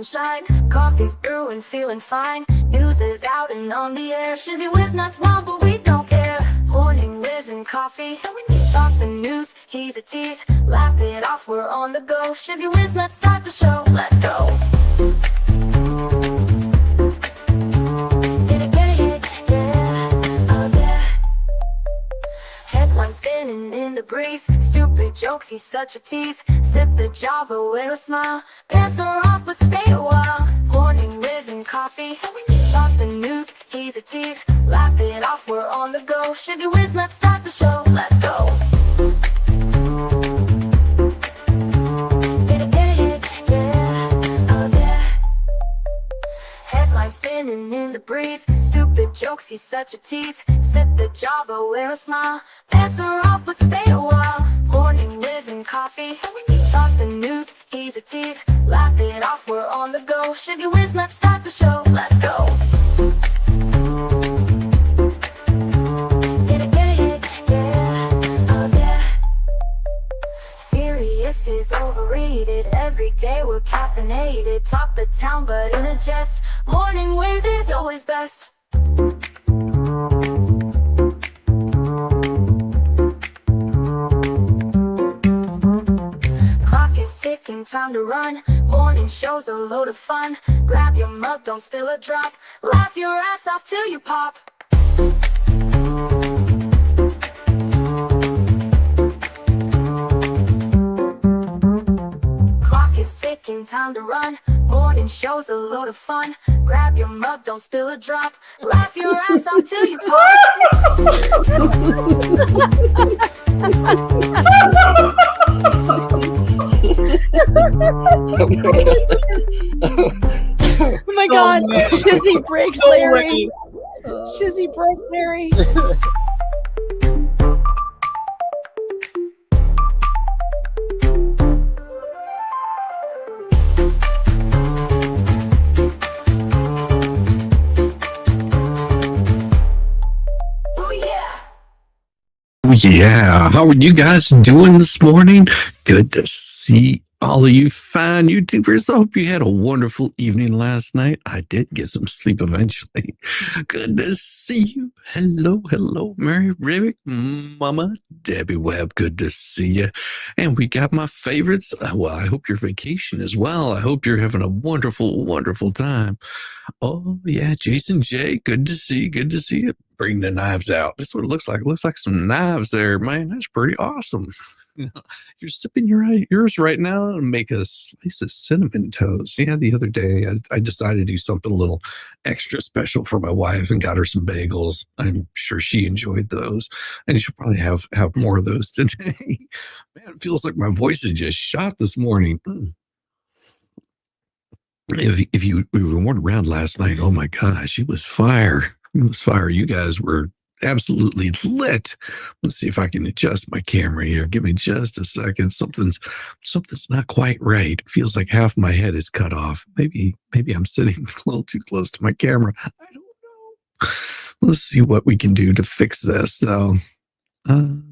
and shine. Coffee's brewing, feeling fine. News is out and on the air. Shizzy Whiz nuts wild, but we don't care. Morning Whiz and Coffee. Talk the news, he's a tease. Laugh it off, we're on the go. Shizzy Whiz nuts, start the show. Let's go. Spinning in the breeze, stupid jokes, he's such a tease. Sip the Java with a smile. Pants are off, but stay a while. Morning Whiz and Coffee. Talk the news, he's a tease. Laugh it off, we're on the go. Shizzy Whiz, let's start the show. Let's go. Get it, yeah, oh yeah. Headlines spinning in the breeze, stupid jokes, he's such a tease. Sip the Java, wear a smile. Pants are off, but stay a while. Morning Whiz and Coffee. Talk the news, he's a tease. Laugh it off, we're on the go. Shizzy Whiz, let's start the show. Let's go. Get it, yeah, oh yeah. Serious is overrated. Every day we're caffeinated. Talk the town, but in a jest. Morning Whiz is always best. Time to run. Morning show's a load of fun. Grab your mug, don't spill a drop. Laugh your ass off till you pop. Clock is ticking, time to run. Morning show's a load of fun. Grab your mug, don't spill a drop. Laugh your ass off till you pop. Oh my god, Shizzy breaks Larry. Shizzy broke Larry. Yeah, how are you guys doing this morning? Good to see all of you fine YouTubers. I hope you had a wonderful evening last night. I did get some sleep eventually. Good to see you. Hello, Mary Ribbick, Mama Debbie Webb. Good to see you. And we got my favorites. Well, I hope your vacation as well. I hope you're having a wonderful time. Oh, yeah, Jason J. Good to see you. Bring the knives out. That's what it looks like. It looks like some knives there, man. That's pretty awesome. You're sipping yours right now and make a slice of cinnamon toast. Yeah, the other day I decided to do something a little extra special for my wife and got her some bagels. I'm sure she enjoyed those, and she'll probably have more of those today. Man, it feels like my voice is just shot this morning. If you weren't around last night, oh my gosh, it was fire. It was fire. You guys were absolutely lit. Let's see if I can adjust my camera here. Give me just a second. Something's not quite right. It feels like half my head is cut off. Maybe I'm sitting a little too close to my camera. I don't know. Let's see what we can do to fix this. So, it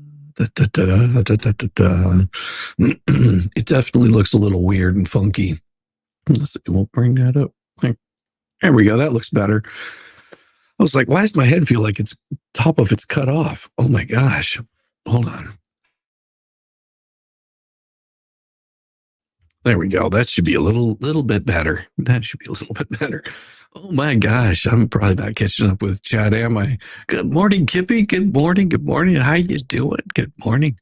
definitely looks a little weird and funky. Let's see. We'll bring that up. There we go. That looks better. I was like, why does my head feel like it's top of it's cut off? Oh my gosh. Hold on. There we go. That should be a little bit better. Oh my gosh. I'm probably not catching up with chat, am I? Good morning, Kippy. Good morning. How you doing? Good morning.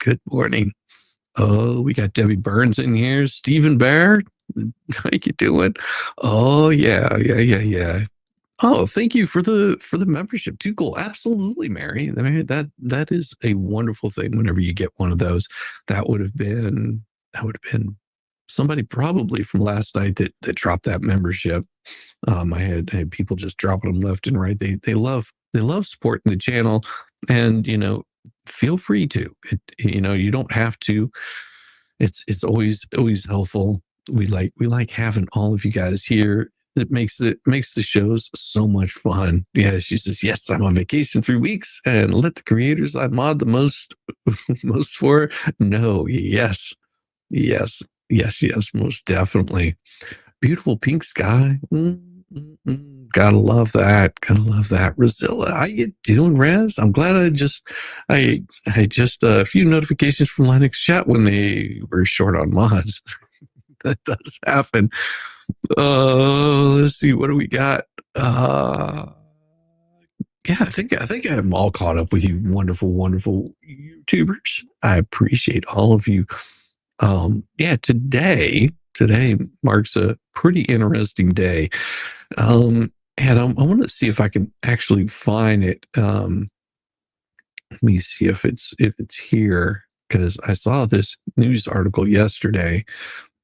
Oh, we got Debbie Burns in here. Stephen Bear. How you doing? Oh yeah. Oh, thank you for the membership. Too cool. Absolutely, Mary. I mean, that is a wonderful thing. Whenever you get one of those, that would have been somebody probably from last night that dropped that membership. I had people just dropping them left and right. They love supporting the channel, and feel free to. You don't have to. It's always helpful. We like having all of you guys here. It makes the shows so much fun. Yeah, she says, yes, I'm on vacation 3 weeks, and let the creators I mod the most for. No, yes, most definitely. beautiful pink sky. Gotta love that. Gotta love that. Rosilla, how you doing, Rez? I'm glad I just a few notifications from Linux chat when they were short on mods. That does happen. Let's see, what do we got? Yeah, I think I'm all caught up with you, wonderful, wonderful YouTubers. I appreciate all of you. Yeah, today marks a pretty interesting day. And I want to see if I can actually find it. Let me see if it's here, because I saw this news article yesterday,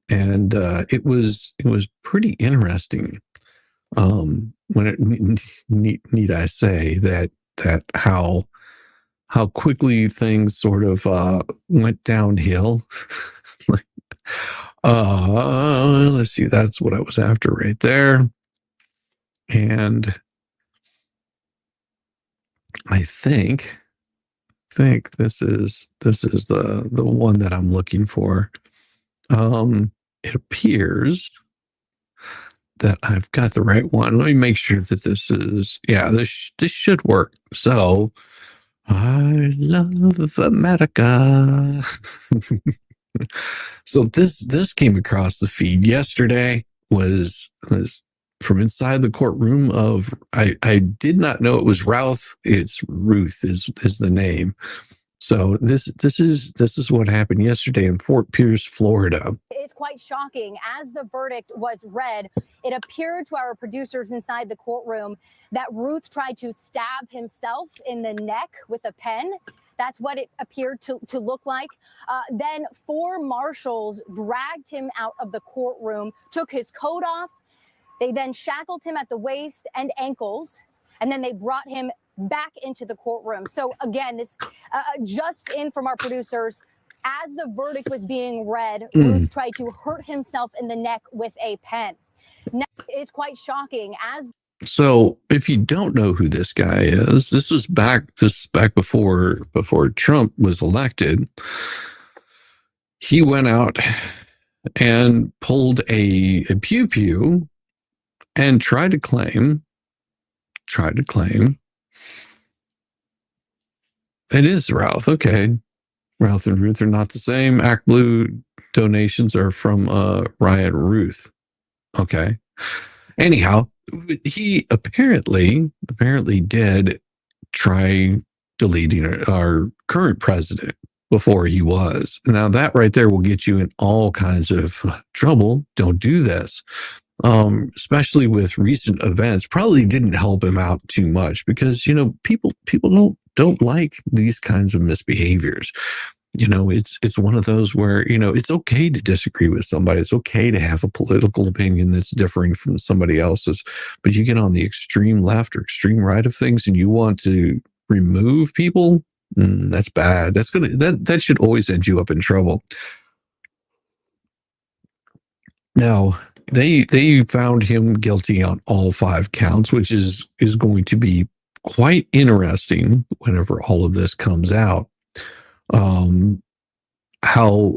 and it was pretty interesting. When it need I say that how quickly things sort of went downhill. Let's see, that's what I was after right there. And I think this is the one that I'm looking for. It appears that I've got the right one. Let me make sure that this is, yeah, this should work. So, I love America. So this came across the feed yesterday, was from inside the courtroom of, I did not know it was Routh. It's Ruth is the name. So this is what happened yesterday in Fort Pierce, Florida. It's quite shocking. As the verdict was read, it appeared to our producers inside the courtroom that Ruth tried to stab himself in the neck with a pen. That's what it appeared to look like. Then 4 marshals dragged him out of the courtroom, took his coat off. They then shackled him at the waist and ankles, and then they brought him back into the courtroom. So again, this just in from our producers, as the verdict was being read, Ruth tried to hurt himself in the neck with a pen. Now, it's quite shocking. So if you don't know who this guy is, this was back before Trump was elected. He went out and pulled a pew pew and tried to claim it is Ralph. Okay. Ralph and Ruth are not the same. Act Blue donations are from Riot Ruth. Okay. Anyhow, he apparently did try deleting our current president before he was. Now that right there will get you in all kinds of trouble. Don't do this. Especially with recent events, probably didn't help him out too much, because people don't like these kinds of misbehaviors. It's one of those where it's okay to disagree with somebody. It's okay to have a political opinion that's differing from somebody else's, but you get on the extreme left or extreme right of things and you want to remove people. That's bad. That should always end you up in trouble. Now, they found him guilty on all 5 counts, which is going to be quite interesting whenever all of this comes out. How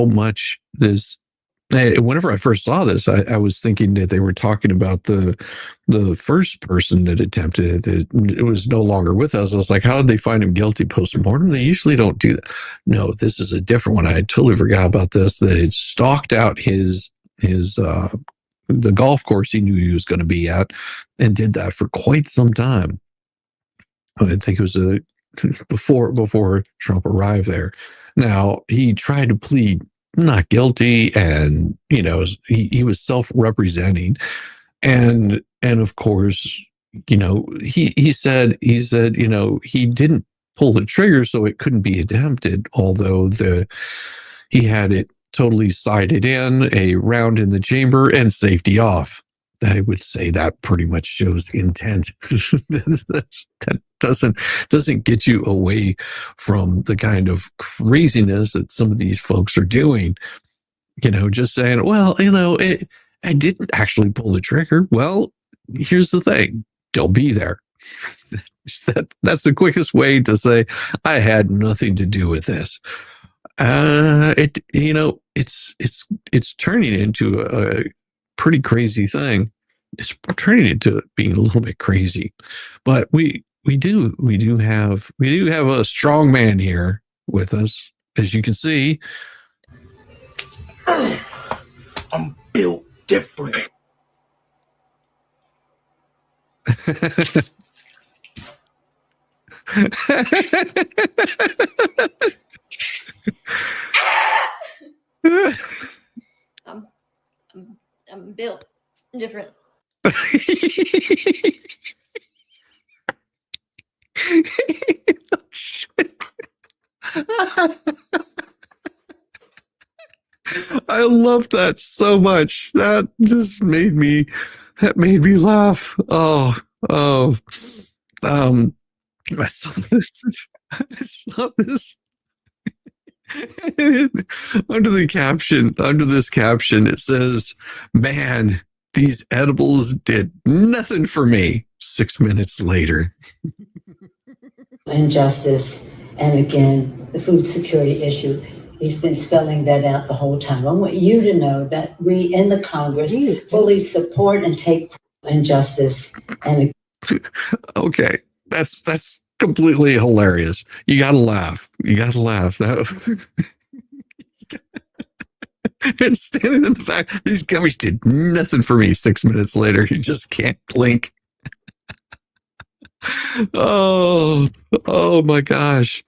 much this. Whenever I first saw this, I was thinking that they were talking about the first person that attempted it. It was no longer with us. I was like, how did they find him guilty post-mortem? They usually don't do that. No, this is a different one. I totally forgot about this, that it stalked out the golf course he knew he was going to be at, and did that for quite some time. I think it was before Trump arrived there. Now, he tried to plead not guilty, and he was self-representing, and of course, he said he didn't pull the trigger, so it couldn't be attempted, although he had it totally sighted in, a round in the chamber, and safety off. I would say that pretty much shows the intent. That doesn't get you away from the kind of craziness that some of these folks are doing. Just saying, well, I didn't actually pull the trigger. Well, here's the thing: don't be there. That's the quickest way to say I had nothing to do with this. It's it's turning into a pretty crazy thing. It's turning into being a little bit crazy, but we do have a strong man here with us, as you can see. I'm built different. I'm built different. I love that so much. That just made me laugh. Oh. I saw this. I saw this. Under this caption, it says, "Man, these edibles did nothing for me." 6 minutes later. Injustice, and again, the food security issue. He's been spelling that out the whole time. I want you to know that we in the Congress fully support and take injustice. And okay, that's completely hilarious. You gotta laugh. And standing in the back, these gummies did nothing for me. 6 minutes later, you just can't blink. Oh my gosh.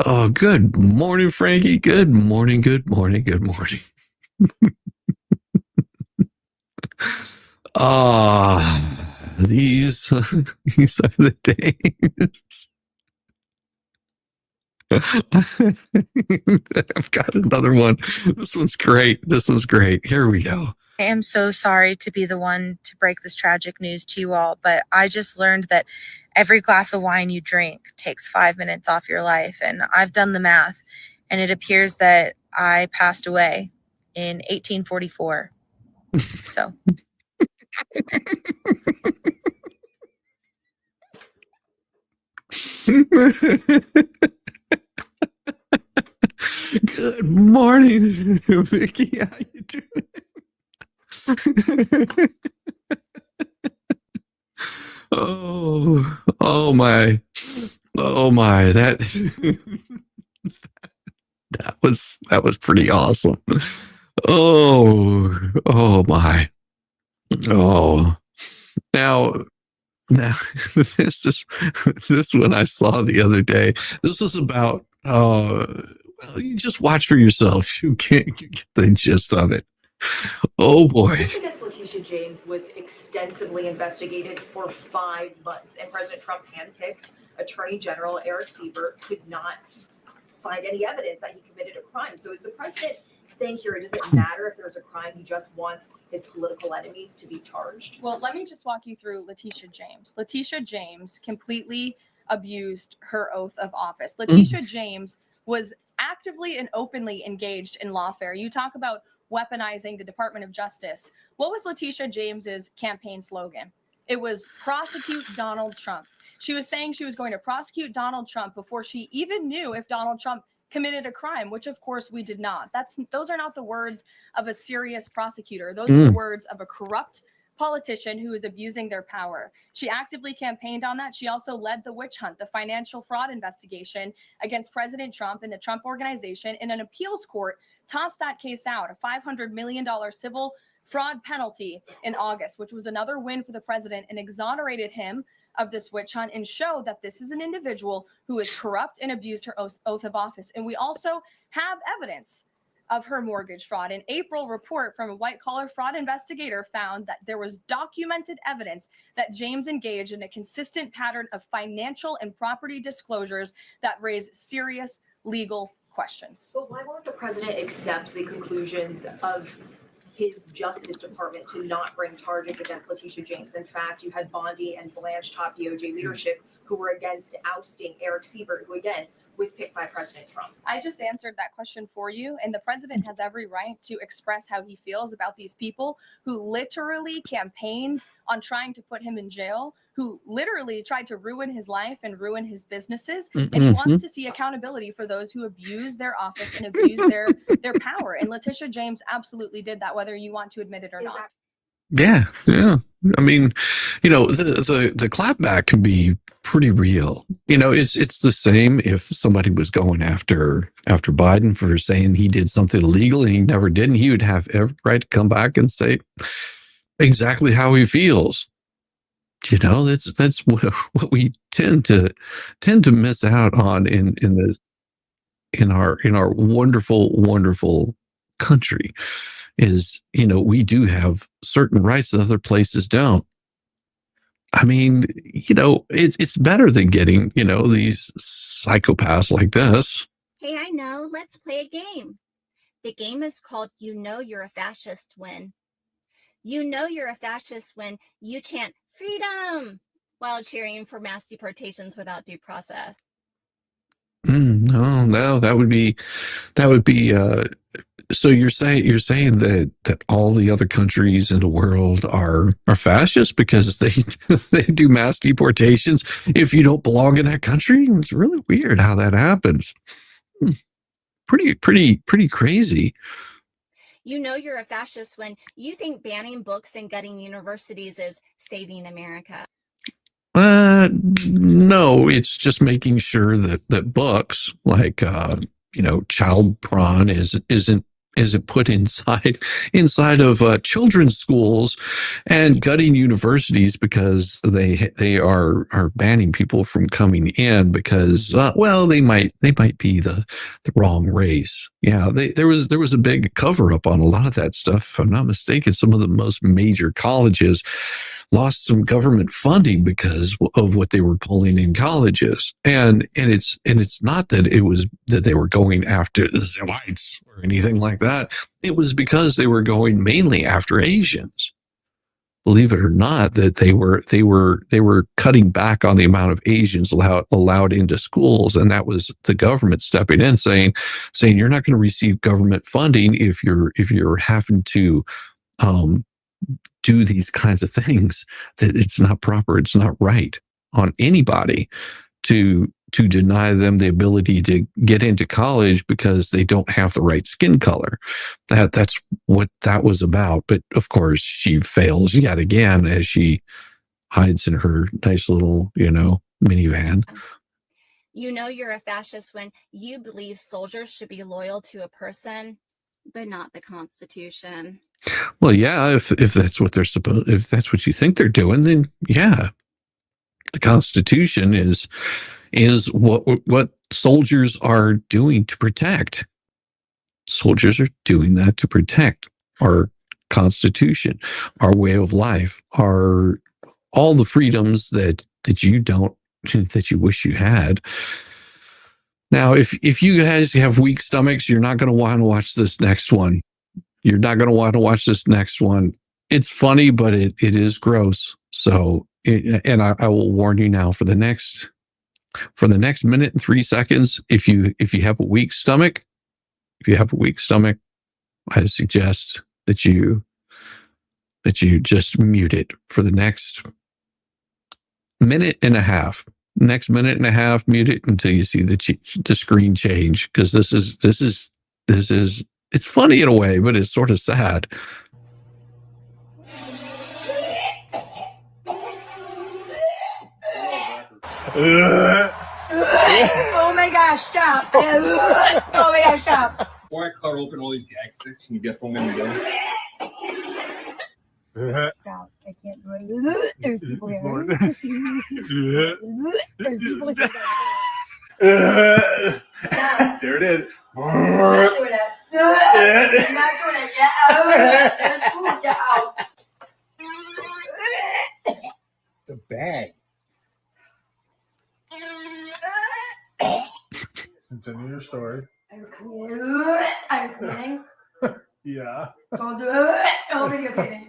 Oh, good morning, Frankie. Good morning. These are the days. I've got another one. This one's great. Here we go. I am so sorry to be the one to break this tragic news to you all, but I just learned that every glass of wine you drink takes 5 minutes off your life. And I've done the math, and it appears that I passed away in 1844. So. Good morning, Vicky. How you doing? Oh my. That was pretty awesome. Oh my. Oh. Now this one I saw the other day. This was about well, you just watch for yourself. You get the gist of it. Oh boy. The case against Letitia James was extensively investigated for 5 months, and President Trump's handpicked Attorney General Eric Siebert could not find any evidence that he committed a crime. So is the president saying here it doesn't matter if there's a crime, he just wants his political enemies to be charged? Well, let me just walk you through Letitia James. Letitia James completely abused her oath of office. Letitia James was actively and openly engaged in lawfare. You talk about weaponizing the Department of Justice. What was Letitia James's campaign slogan? It was prosecute Donald Trump. She was saying she was going to prosecute Donald Trump before she even knew if Donald Trump committed a crime, which of course we did not. Those are not the words of a serious prosecutor. Those are the words of a corrupt politician who is abusing their power. She actively campaigned on that. She also led the witch hunt, the financial fraud investigation against President Trump and the Trump Organization, in an appeals court tossed that case out, a $500 million civil fraud penalty in August, which was another win for the president, and exonerated him of this witch hunt and show that this is an individual who is corrupt and abused her oath of office. And we also have evidence of her mortgage fraud. An April report from a white-collar fraud investigator found that there was documented evidence that James engaged in a consistent pattern of financial and property disclosures that raise serious legal questions. But why won't the president accept the conclusions of his Justice Department to not bring charges against Letitia James? In fact, you had Bondi and Blanche top DOJ leadership who were against ousting Eric Siebert, who again was picked by President Trump. I just answered that question for you, and the president has every right to express how he feels about these people who literally campaigned on trying to put him in jail, who literally tried to ruin his life and ruin his businesses. And he wants to see accountability for those who abuse their office and abuse their power. And Letitia James absolutely did that, whether you want to admit it or not. Yeah, yeah. I mean, you know, the clapback can be pretty real. You know, it's the same if somebody was going after Biden for saying he did something illegal and he never did, and he would have every right to come back and say exactly how he feels. You know, that's what we tend to miss out on in our wonderful country. Is, you know, we do have certain rights that other places don't. I mean, you know, it's better than getting, you know, these psychopaths like this. Hey, I know. Let's play a game. The game is called You Know You're a Fascist When. You know you're a fascist when you chant freedom while cheering for mass deportations without due process. No, that would be so you're saying that all the other countries in the world are fascist because they do mass deportations if you don't belong in that country? It's really weird how that happens. Pretty crazy. You know you're a fascist when you think banning books and gutting universities is saving America. No, it's just making sure that books like you know, child prawn isn't put inside of children's schools and gutting universities because they are banning people from coming in because well, they might be the wrong race. Yeah, there was a big cover up on a lot of that stuff. If I'm not mistaken, some of the most major colleges lost some government funding because of what they were pulling in colleges. And it's not that it was that they were going after the whites or anything like that. It was because they were going mainly after Asians. Believe it or not, that they were cutting back on the amount of Asians allowed into schools, and that was the government stepping in saying you're not going to receive government funding if you're having to do these kinds of things. That it's not proper, it's not right on anybody to deny them the ability to get into college because they don't have the right skin color. That's what that was about. But of course, she fails yet again as she hides in her nice little, you know, minivan. You know you're a fascist when you believe soldiers should be loyal to a person, but not the Constitution. Well, yeah, if that's what they're supposed, if that's what you think they're doing, then yeah, the Constitution is what soldiers are doing to protect. Soldiers are doing that to protect our Constitution, our way of life, our all the freedoms that you don't, that you wish you had. Now, if you guys have weak stomachs, you're not going to want to watch this next one. You're not going to want to watch this next one. It's funny, but it is gross. So, and I will warn you now for the next minute and 3 seconds, if you have a weak stomach, I suggest that you just mute it for the next minute and a half. Next minute and a half, mute it until you see the screen change, because this is it's funny in a way, but it's sort of sad. Oh my gosh, stop. Oh my gosh, stop. Before I cut open all these gag sticks, can you guess what I'm going to do? Stop. I can't do it. There's people here. There's people here. There it is. I'm not doing it. I'm not doing it. Get out of it. There's food. Get out. The bag. Continue your story. I was cleaning. Yeah. Don't do it. Don't videotape me.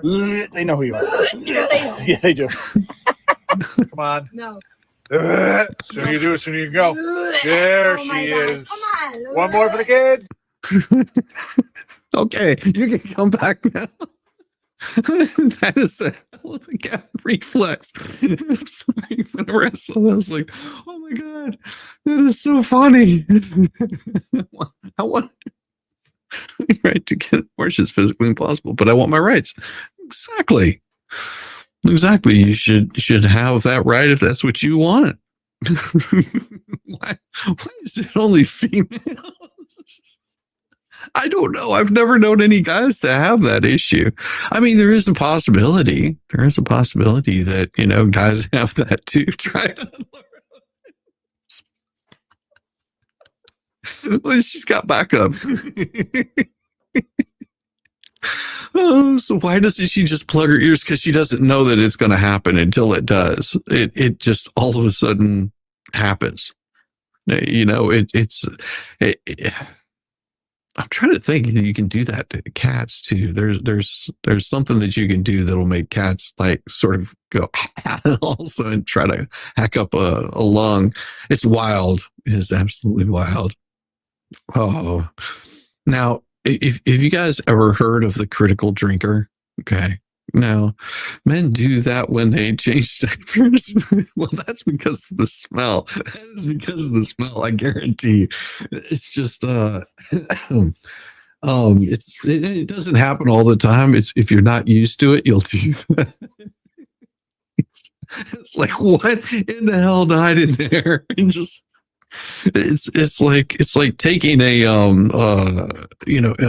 They know who you are. Yeah, they do. Come on. No. Sooner you do it, sooner you go. There Oh she my God. is. Come on. One more for the kids. Okay, you can come back now. That is a hell of a cat reflex. I'm sorry, when I wrestled, I was like, oh my God, that is so funny. I want my right to get abortion as physically impossible, but I want my rights. Exactly. You should have that right if that's what you want. Why is it only females? I don't know. I've never known any guys to have that issue. I mean, there is a possibility. There is a possibility that, guys have that too. Try it. Well, she's got backup. Oh, so why doesn't she just plug her ears? Because she doesn't know that it's going to happen until it does. It just all of a sudden happens. I'm trying to think that you can do that to cats too. There's something that you can do that'll make cats like sort of go also and try to hack up a lung. It's wild. It is absolutely wild. Oh, now if you guys ever heard of the critical drinker, okay. Now, men do that when they change diapers. Well, that's because of the smell. That is because of the smell. I guarantee. It's just it doesn't happen all the time. It's if you're not used to it, you'll do that. It's like, what in the hell died in there? And just it's like taking a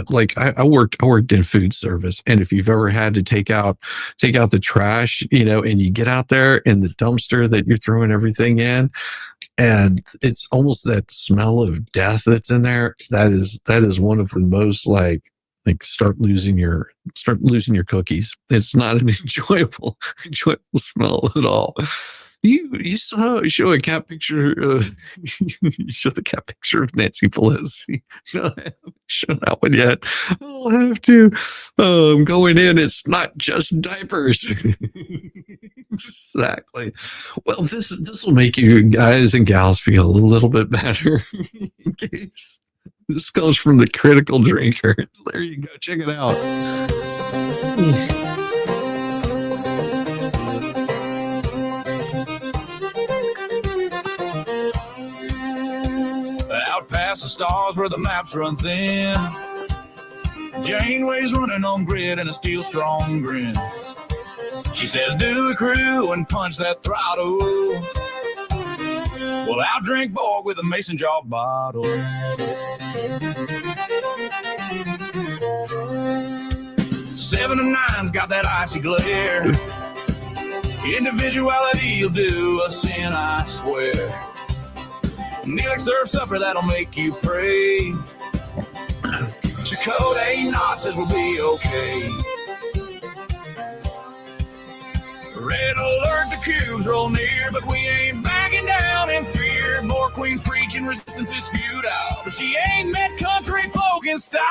like I worked in food service, and if you've ever had to take out the trash, and you get out there in the dumpster that you're throwing everything in, and it's almost that smell of death that's in there. That is one of the most like start losing your cookies. It's not an enjoyable smell at all. You show a cat picture. You show the cat picture of Nancy Pelosi. No, I haven't shown that one yet. I'll have to. Going in, it's not just diapers. Exactly. Well, this will make you guys and gals feel a little bit better. In case this comes from the critical drinker. There you go. Check it out. Out past the stars where the maps run thin, Janeway's running on grid and a steel strong grin. She says, do a crew and punch that throttle. Well, I'll drink Borg with a mason jar bottle. 7 and 9's got that icy glare. Individuality, you'll do a sin, I swear. Neelix serves supper that'll make you pray. Chakotay ain't not says we'll be okay. Red alert, the cubes roll near, but we ain't backing down in fear. More queens preaching resistance is futile, but she ain't met country folk in style.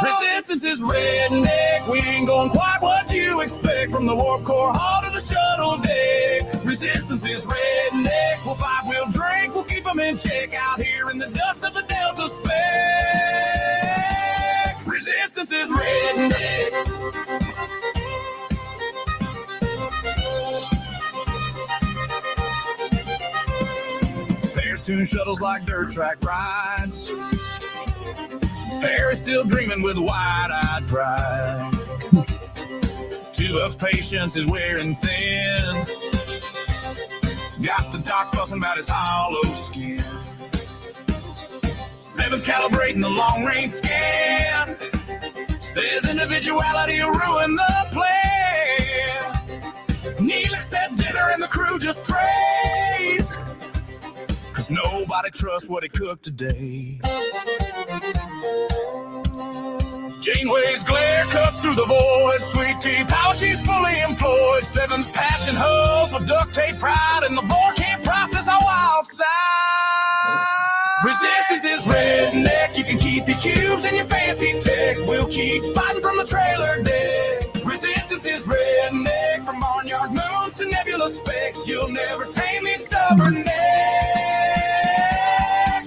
Resistance is redneck, we ain't going quite what you expect. From the warp core hall to the shuttle deck. Resistance is redneck, we'll fight, we'll drink, we'll keep them in check. Out here in the dust of the Delta spec. Resistance is redneck. Tune shuttles like dirt track rides. Harry's still dreaming with wide-eyed pride. 2-up's patience is wearing thin. Got the doc fussing about his hollow skin. 7's calibrating the long-range scan. Says individuality will ruin the plan. Neelix says dinner and the crew just prays. Cause nobody trusts what he cooked today. Janeway's glare cuts through the void. Sweet tea power, she's fully employed. 7's patching hulls with duct tape pride, and the board can't process our wild side. Resistance is redneck. You can keep your cubes and your fancy tech. We'll we'll keep fighting from the trailer deck. Resistance is redneck, from barnyard moons to nebula specks. You'll never tame these stubborn necks.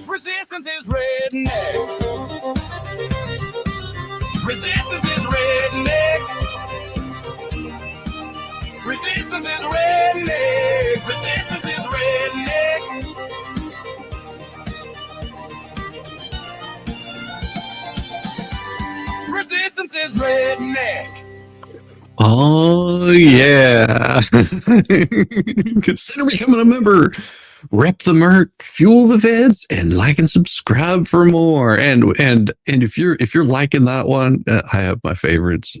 Resistance is redneck. Resistance is redneck. Resistance is redneck. Resistance is redneck. Resistance is redneck. Oh, yeah. Consider becoming a member. Rep the Merc, fuel the vids, and like and subscribe for more. And if you're liking that one, I have my favorites.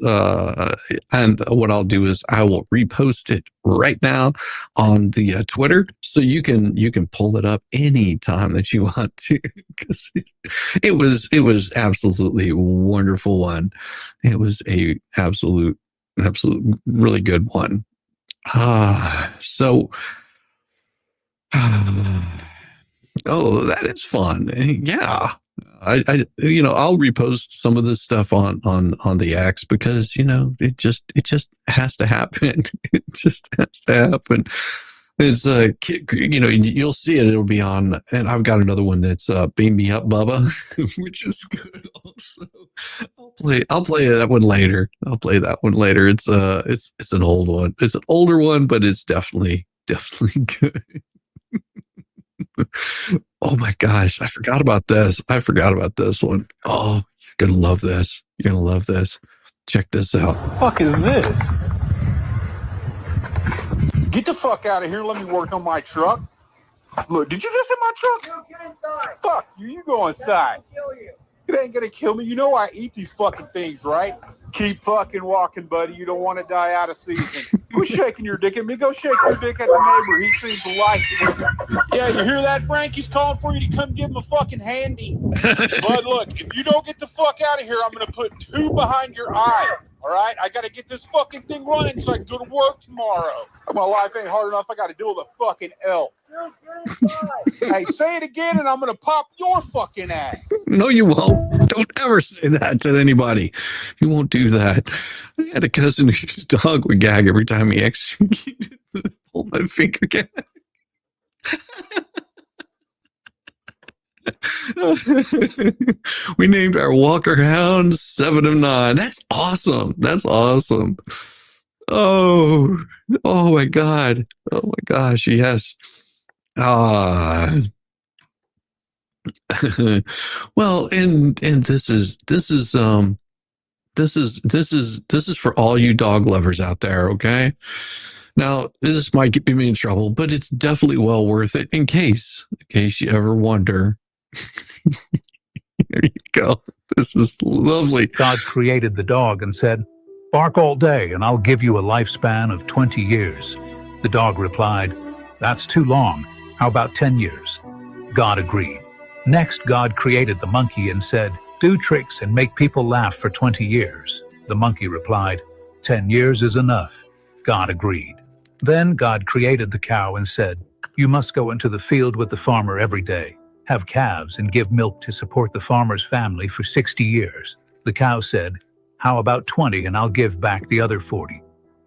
And what I'll do is I will repost it right now on the Twitter, so you can pull it up anytime that you want to, because it was absolutely wonderful one. It was a absolute really good one. So. Oh, that is fun. Yeah. I'll repost some of this stuff on the X, because, it just has to happen. It just has to happen. It's you'll see it. It'll be on, and I've got another one that's Beam Me Up, Bubba, which is good also. I'll play that one later. It's an old one. It's an older one, but it's definitely good. Oh my gosh, I forgot about this one. Oh, you're gonna love this. Check this out. The fuck is this? Get the fuck out of here and let me work on my truck. Look, did you just hit my truck? No, get inside. Fuck you, you go inside. It ain't gonna kill me. You know I eat these fucking things, right? Keep fucking walking, buddy. You don't want to die out of season. Quit shaking your dick at me. Go shake your dick at the neighbor. He seems to like it. Yeah, you hear that, Frank? He's calling for you to come give him a fucking handy. But look, if you don't get the fuck out of here, I'm going to put 2 behind your eye. All right? I got to get this fucking thing running so I can go to work tomorrow. My life ain't hard enough. I got to deal with a fucking elk. Hey, say it again and I'm going to pop your fucking ass. No, you won't. Don't ever say that to anybody. You won't do that. I had a cousin whose dog would gag every time he executed the pull my finger gag. We named our Walker Hound 7 of 9. That's awesome. Oh my God. Oh my gosh. Yes. Well, and this is for all you dog lovers out there. Okay. Now, this might get me in trouble, but it's definitely well worth it in case you ever wonder. There you go. This is lovely. God created the dog and said, "Bark all day and I'll give you a lifespan of 20 years. The dog replied, "That's too long. How about 10 years? God agreed. Next, God created the monkey and said, "Do tricks and make people laugh for 20 years. The monkey replied, "10 years is enough." God agreed. Then God created the cow and said, "You must go into the field with the farmer every day, have calves and give milk to support the farmer's family for 60 years. The cow said, "How about 20 and I'll give back the other 40.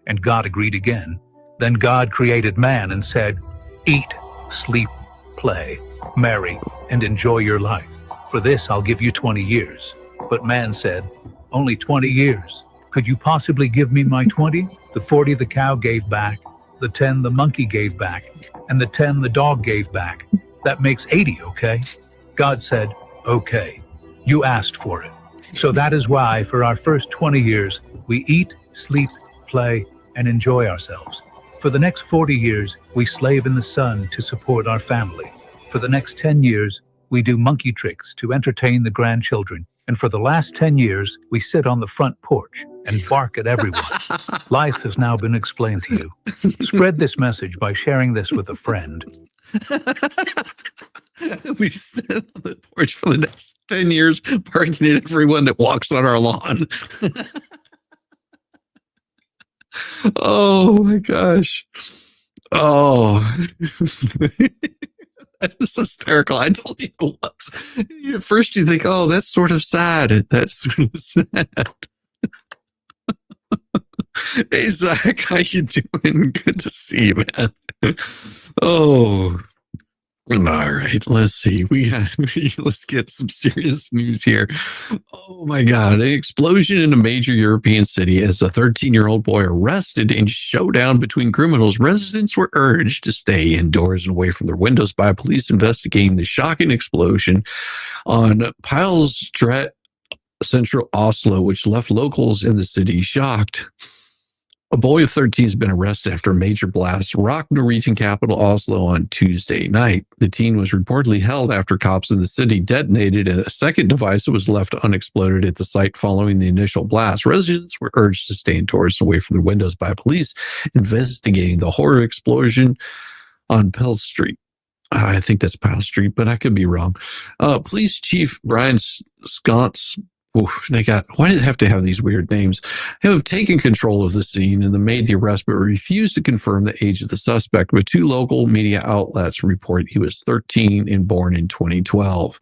And God agreed again. Then God created man and said, "Eat, sleep, play, marry, and enjoy your life. For this I'll give you 20 years. But man said, "Only 20 years. Could you possibly give me my 20? The 40 the cow gave back, the 10 the monkey gave back, and the 10 the dog gave back. That makes 80, okay?" God said, "Okay. You asked for it." So that is why for our first 20 years, we eat, sleep, play, and enjoy ourselves. For the next 40 years, we slave in the sun to support our family. For the next 10 years, we do monkey tricks to entertain the grandchildren. And for the last 10 years, we sit on the front porch and bark at everyone. Life has now been explained to you. Spread this message by sharing this with a friend. We sit on the porch for the next 10 years, barking at everyone that walks on our lawn. Oh my gosh. Oh, That is hysterical. I told you it was. At first you think, oh, that's sort of sad. That's sort of sad. Hey, Zach, how you doing? Good to see you, man. Oh, all right. Let's see. Let's get some serious news here. Oh my God! An explosion in a major European city as a 13-year-old boy arrested in showdown between criminals. Residents were urged to stay indoors and away from their windows by police investigating the shocking explosion on Pilestredet, central Oslo, which left locals in the city shocked. A boy of 13 has been arrested after a major blast rocked Norwegian capital Oslo on Tuesday night. The teen was reportedly held after cops in the city detonated a second device that was left unexploded at the site following the initial blast. Residents were urged to stay indoors and away from their windows by police investigating the horror explosion on Pell Street. I think that's Pyle Street, but I could be wrong. Police Chief Brian Sconce, why do they have to have these weird names? Have taken control of the scene and made the arrest, but refused to confirm the age of the suspect. But two local media outlets report he was 13 and born in 2012.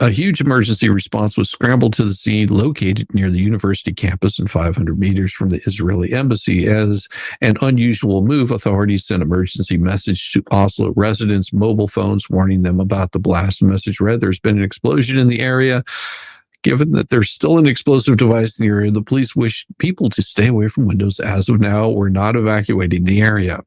A huge emergency response was scrambled to the scene located near the university campus and 500 meters from the Israeli embassy. As an unusual move, authorities sent emergency message to Oslo residents' mobile phones warning them about the blast. The message read, "There's been an explosion in the area. Given that there's still an explosive device in the area, the police wish people to stay away from windows. As of now, we're not evacuating the area."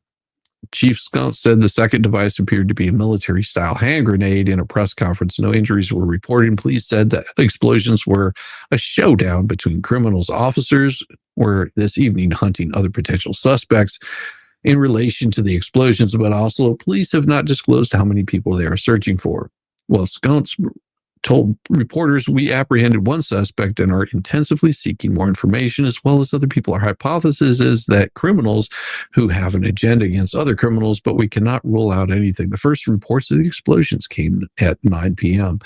Chief Sconce said the second device appeared to be a military-style hand grenade. In a press conference, no injuries were reported. Police said that explosions were a showdown between criminals. Officers were this evening hunting other potential suspects in relation to the explosions, but also police have not disclosed how many people they are searching for. Well, Sconce told reporters, "We apprehended one suspect and are intensively seeking more information, as well as other people. Our hypothesis is that criminals who have an agenda against other criminals, but we cannot rule out anything." The first reports of the explosions came at 9 p.m.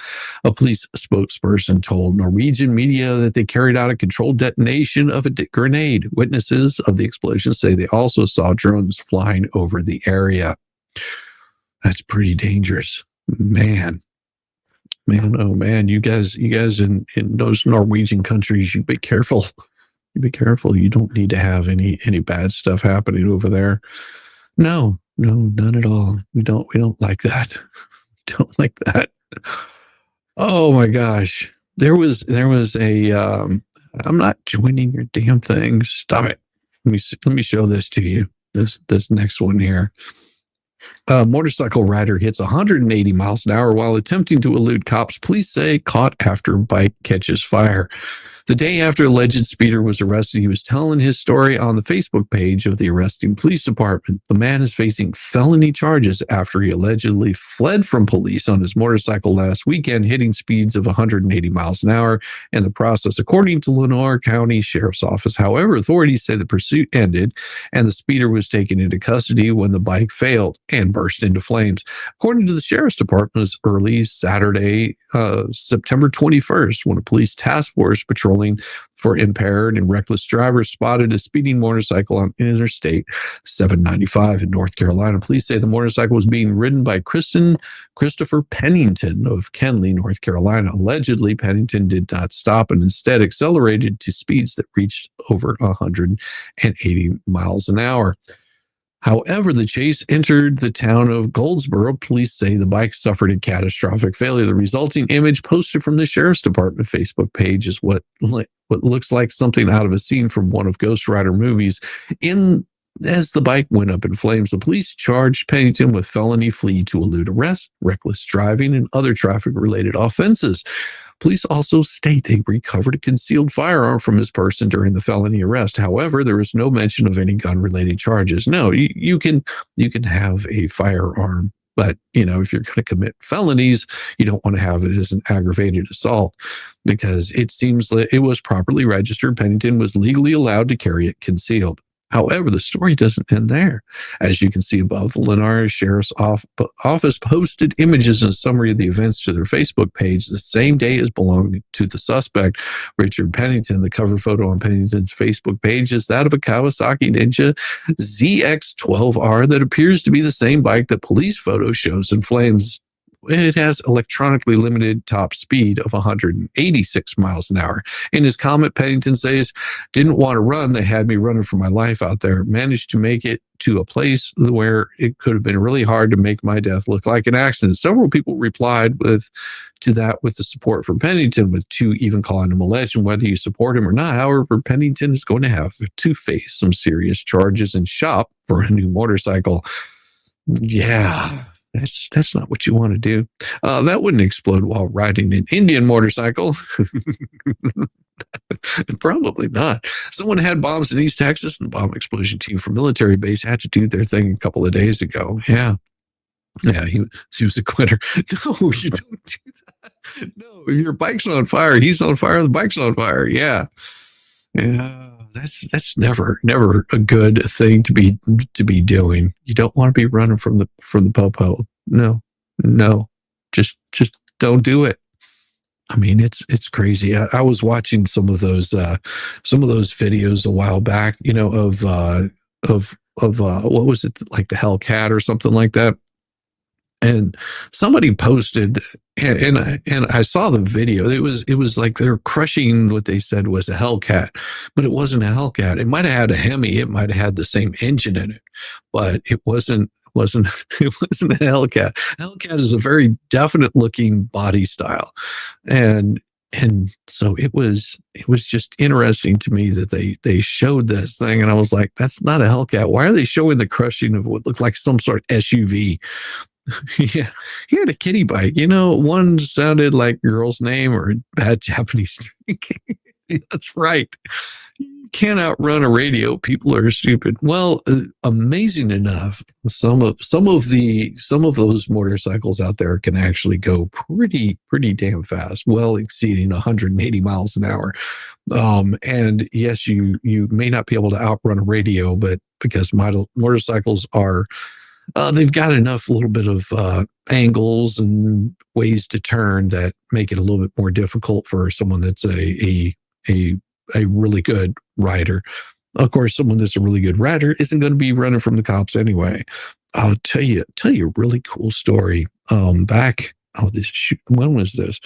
A police spokesperson told Norwegian media that they carried out a controlled detonation of a grenade. Witnesses of the explosion say they also saw drones flying over the area. That's pretty dangerous. Man, oh man, you guys in those Norwegian countries, you be careful. You be careful. You don't need to have any bad stuff happening over there. No, none at all. We don't like that. We don't like that. Oh my gosh. There was a I'm not joining your damn thing. Stop it. Let me show this to you. This next one here. A motorcycle rider hits 180 miles an hour while attempting to elude cops. Police say caught after bike catches fire. The day after alleged speeder was arrested, he was telling his story on the Facebook page of the arresting police department. The man is facing felony charges after he allegedly fled from police on his motorcycle last weekend, hitting speeds of 180 miles an hour in the process, according to Lenore County Sheriff's Office. However, authorities say the pursuit ended and the speeder was taken into custody when the bike failed and burst into flames. According to the Sheriff's Department, it was early Saturday, September 21st, when a police task force patrolling for impaired and reckless drivers spotted a speeding motorcycle on Interstate 795 in North Carolina. Police say the motorcycle was being ridden by Christopher Pennington of Kenly, North Carolina. Allegedly, Pennington did not stop and instead accelerated to speeds that reached over 180 miles an hour. However, the chase entered the town of Goldsboro. Police say the bike suffered a catastrophic failure. The resulting image posted from the Sheriff's Department Facebook page is what looks like something out of a scene from one of Ghost Rider movies. As the bike went up in flames, the police charged Pennington with felony flee to elude arrest, reckless driving, and other traffic-related offenses. Police also state they recovered a concealed firearm from his person during the felony arrest. However, there is no mention of any gun-related charges. No, you can have a firearm, but if you're going to commit felonies, you don't want to have it as an aggravated assault because it seems that it was properly registered. Pennington was legally allowed to carry it concealed. However, the story doesn't end there. As you can see above, the Lennar Sheriff's Office posted images and a summary of the events to their Facebook page the same day as belonging to the suspect, Richard Pennington. The cover photo on Pennington's Facebook page is that of a Kawasaki Ninja ZX-12R that appears to be the same bike that police photo shows in flames. It has electronically limited top speed of 186 miles an hour. In his comment, Pennington says, "Didn't want to run. They had me running for my life out there. Managed to make it to a place where it could have been really hard to make my death look like an accident." Several people replied to that with the support for Pennington, with two even calling him a legend, whether you support him or not. However, Pennington is going to have to face some serious charges and shop for a new motorcycle. Yeah. That's not what you want to do. That wouldn't explode while riding an Indian motorcycle. Probably not. Someone had bombs in East Texas, and the bomb explosion team from military base had to do their thing a couple of days ago. Yeah, he was a quitter. No, you don't do that. No, if your bike's on fire, he's on fire, the bike's on fire. Yeah. That's never a good thing to be doing. You don't want to be running from the popo. No, just don't do it. I mean, it's crazy. I was watching some of those videos a while back, of what was it, like the Hellcat or something like that. And somebody posted, and I saw the video. It was like they're crushing what they said was a Hellcat, but it wasn't a Hellcat. It might have had a Hemi. It might have had the same engine in it, but it wasn't a Hellcat. Hellcat is a very definite looking body style, and so it was just interesting to me that they showed this thing, and I was like, that's not a Hellcat. Why are they showing the crushing of what looked like some sort of SUV? Yeah, he had a kitty bike. One sounded like a girl's name or a bad Japanese drink. That's right. You can't outrun a radio. People are stupid. Well, amazing enough, some of those motorcycles out there can actually go pretty damn fast, well exceeding 180 miles an hour. And yes, you may not be able to outrun a radio, but because motorcycles are they've got enough little bit of angles and ways to turn that make it a little bit more difficult for someone that's a really good rider. Of course, someone that's a really good rider isn't going to be running from the cops anyway. I'll tell you a really cool story. When was this?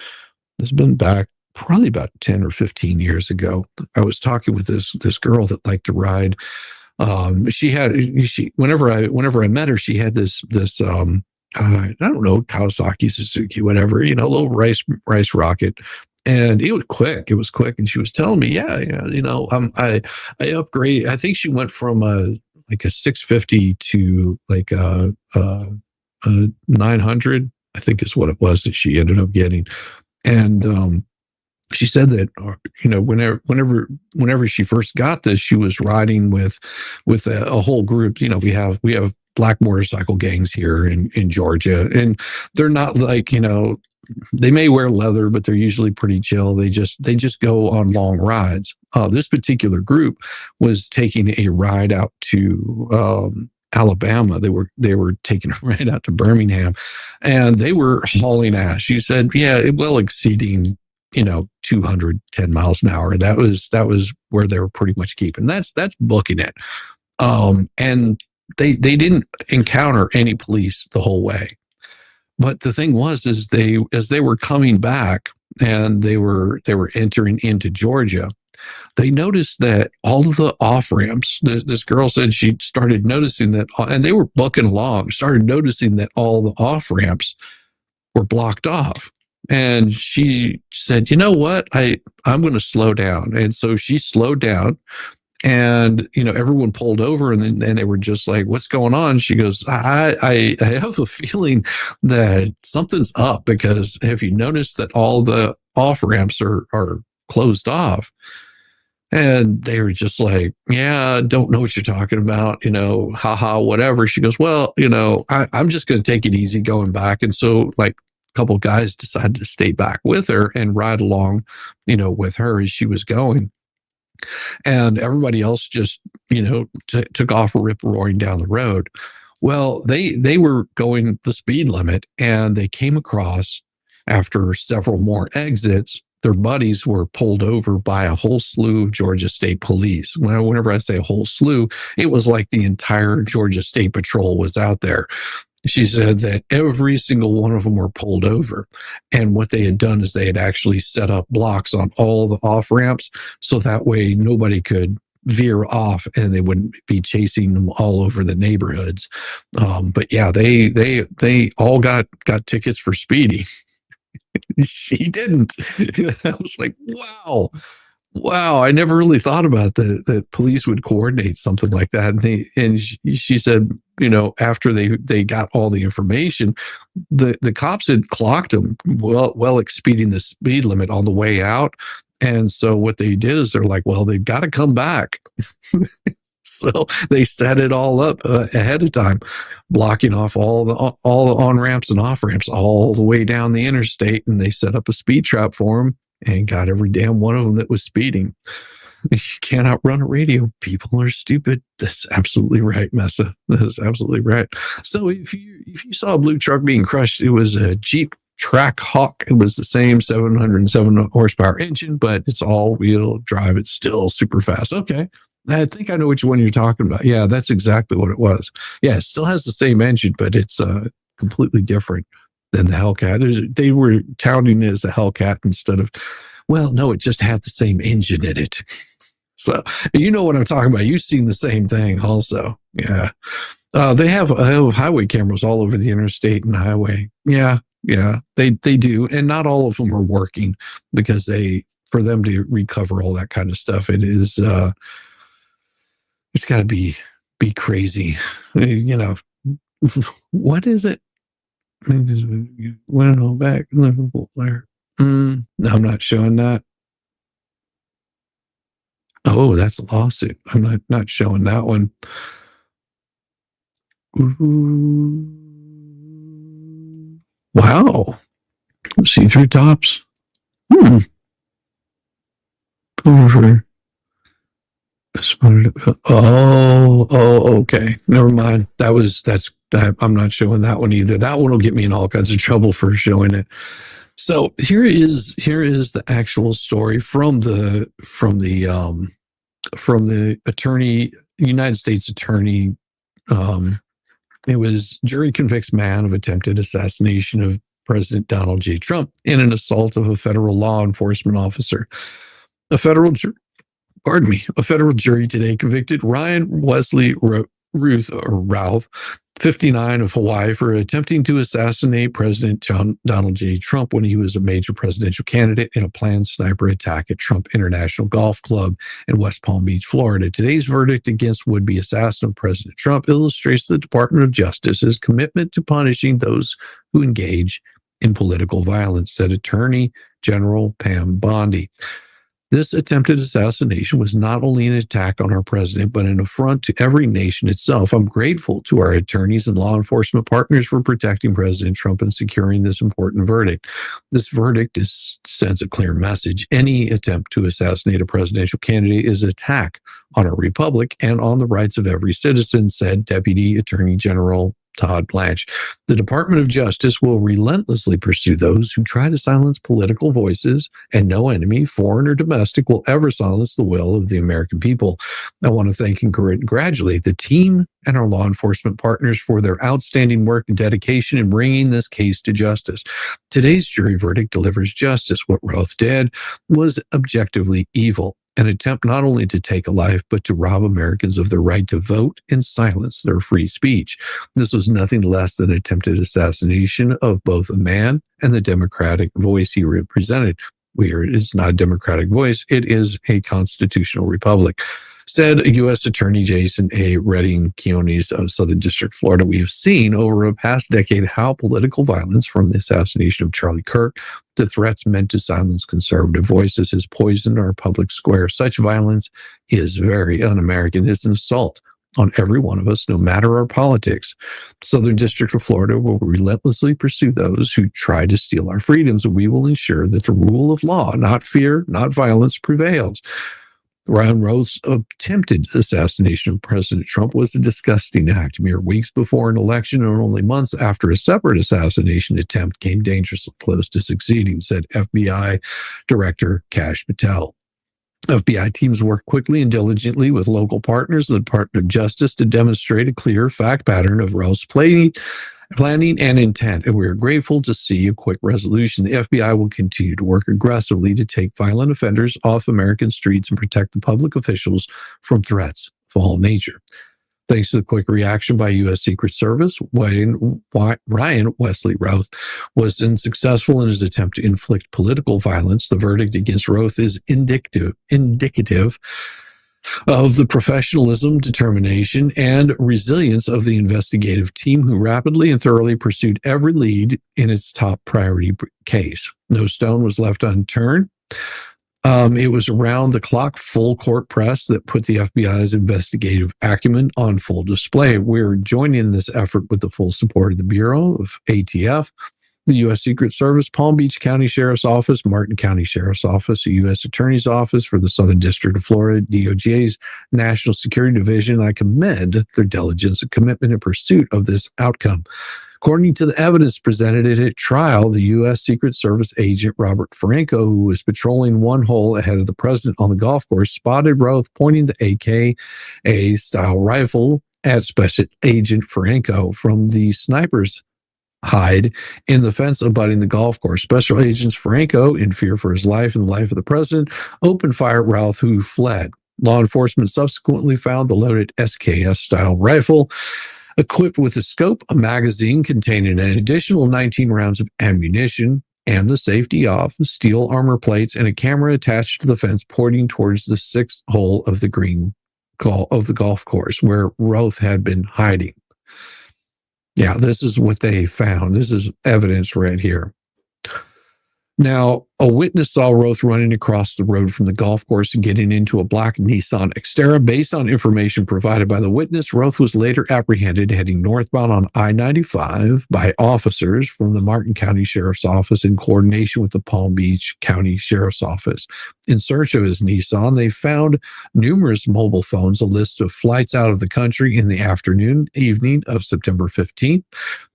This has been back probably about 10 or 15 years ago. I was talking with this girl that liked to ride. Whenever I met her, she had this I don't know, Kawasaki, Suzuki, whatever, little race rocket. And it was quick. And she was telling me, I upgraded. I think she went from a 650 to like a 900, I think is what it was that she ended up getting. And, she said that, whenever she first got this, she was riding with a whole group. We have black motorcycle gangs here in Georgia, and they're not like, they may wear leather, but they're usually pretty chill. They just go on long rides. This particular group was taking a ride out to Alabama. They were taking a ride out to Birmingham, and they were hauling ass. She said, well exceeding 210 miles an hour. That was where they were pretty much keeping. That's booking it. And they didn't encounter any police the whole way. But the thing was, as they were coming back and they were entering into Georgia, they noticed that all of the off ramps, this girl said she started noticing that, and they were booking along, started noticing that all the off ramps were blocked off. And she said, you know what, I'm going to slow down. And so she slowed down, and, everyone pulled over, and then they were just like, what's going on? She goes, I have a feeling that something's up, because have you noticed that all the off ramps are closed off? And they were just like, yeah, don't know what you're talking about, haha, whatever. She goes, well, I'm just going to take it easy going back. And so couple of guys decided to stay back with her and ride along, with her as she was going. and everybody else just, took off rip roaring down the road. Well, they were going the speed limit, and they came across, after several more exits, their buddies were pulled over by a whole slew of Georgia State Police. Whenever I say a whole slew, it was like the entire Georgia State Patrol was out there. She said that every single one of them were pulled over. And what they had done is they had actually set up blocks on all the off ramps, so that way nobody could veer off and they wouldn't be chasing them all over the neighborhoods. But yeah, they all got tickets for speeding. She didn't. I was like, wow. I never really thought about that police would coordinate something like that. And she said, after they got all the information, the cops had clocked them well exceeding the speed limit on the way out. And so what they did is they're like, well, they've got to come back. So they set it all up ahead of time, blocking off all the on ramps and off ramps all the way down the interstate. And they set up a speed trap for them and got every damn one of them that was speeding. You can't outrun a radio. People are stupid. That's absolutely right, Messa. That's absolutely right. So if you saw a blue truck being crushed, it was a Jeep Track Hawk. It was the same 707 horsepower engine, but it's all-wheel drive. It's still super fast. Okay. I think I know which one you're talking about. Yeah, that's exactly what it was. Yeah, it still has the same engine, but it's completely different than the Hellcat. They were touting it as a Hellcat instead of, well, no, it just had the same engine in it. So you know what I'm talking about. You've seen the same thing also. Yeah. They have highway cameras all over the interstate and highway. Yeah, they do. And not all of them are working because for them to recover all that kind of stuff, it is, it's got to be crazy. What is it? Went back. No, I'm not showing that. Oh, that's a lawsuit. I'm not showing that one. Ooh. Wow. See-through tops. Over. Okay. Never mind. I'm not showing that one either. That one will get me in all kinds of trouble for showing it. So here is the actual story from the attorney, United States attorney. It was jury convicts man of attempted assassination of President Donald J. Trump in an assault of a federal law enforcement officer. A federal jury today convicted Ryan Wesley Routh, 59, of Hawaii, for attempting to assassinate President Donald J. Trump when he was a major presidential candidate in a planned sniper attack at Trump International Golf Club in West Palm Beach, Florida. Today's verdict against would-be assassin of President Trump illustrates the Department of Justice's commitment to punishing those who engage in political violence, said Attorney General Pam Bondi. This attempted assassination was not only an attack on our president, but an affront to every nation itself. I'm grateful to our attorneys and law enforcement partners for protecting President Trump and securing this important verdict. This verdict sends a clear message. Any attempt to assassinate a presidential candidate is an attack on our republic and on the rights of every citizen, said Deputy Attorney General Todd Blanche. The Department of Justice will relentlessly pursue those who try to silence political voices, and no enemy, foreign or domestic, will ever silence the will of the American people. I want to thank and congratulate the team and our law enforcement partners for their outstanding work and dedication in bringing this case to justice. Today's jury verdict delivers justice. What Roth did was objectively evil. An attempt not only to take a life, but to rob Americans of their right to vote and silence their free speech. This was nothing less than attempted assassination of both a man and the democratic voice he represented. It is not a democratic voice. It is a constitutional republic, said U.S. Attorney Jason A. Redding Quinones of Southern District, Florida. We have seen over a past decade how political violence, from the assassination of Charlie Kirk to threats meant to silence conservative voices, has poisoned our public square. Such violence is very un-American. It's an assault on every one of us, no matter our politics. Southern District of Florida will relentlessly pursue those who try to steal our freedoms, and we will ensure that the rule of law, not fear, not violence, prevails. Ryan Roth's attempted assassination of President Trump was a disgusting act. Mere weeks before an election and only months after a separate assassination attempt came dangerously close to succeeding, said FBI Director Kash Patel. FBI teams worked quickly and diligently with local partners, the Department of Justice, to demonstrate a clear fact pattern of Roth's planning and intent, and we are grateful to see a quick resolution. The FBI will continue to work aggressively to take violent offenders off American streets and protect the public officials from threats of all nature. Thanks to the quick reaction by U.S. Secret Service, Ryan Wesley Roth was unsuccessful in his attempt to inflict political violence. The verdict against Roth is indicative of the professionalism, determination, and resilience of the investigative team, who rapidly and thoroughly pursued every lead in its top priority case. No stone was left unturned. It was around-the-clock full court press that put the FBI's investigative acumen on full display. We're joining in this effort with the full support of the Bureau of ATF, the U.S. Secret Service, Palm Beach County Sheriff's Office, Martin County Sheriff's Office, the U.S. Attorney's Office for the Southern District of Florida, DOJ's National Security Division. I commend their diligence and commitment in pursuit of this outcome. According to the evidence presented at trial, the U.S. Secret Service agent Robert Franco, who was patrolling one hole ahead of the president on the golf course, spotted Roth pointing the AK-style rifle at Special Agent Franco from the sniper's hide in the fence abutting the golf course. Special Agent Franco, in fear for his life and the life of the president, opened fire at Roth, who fled. Law enforcement subsequently found the loaded SKS-style rifle equipped with a scope, a magazine containing an additional 19 rounds of ammunition, and the safety off, steel armor plates, and a camera attached to the fence pointing towards the sixth hole of the golf course where Roth had been hiding. Yeah, this is what they found. This is evidence right here. Now, a witness saw Roth running across the road from the golf course and getting into a black Nissan Xterra. Based on information provided by the witness, Roth was later apprehended heading northbound on I-95 by officers from the Martin County Sheriff's Office in coordination with the Palm Beach County Sheriff's Office. In search of his Nissan, they found numerous mobile phones, a list of flights out of the country in the evening of September 15th,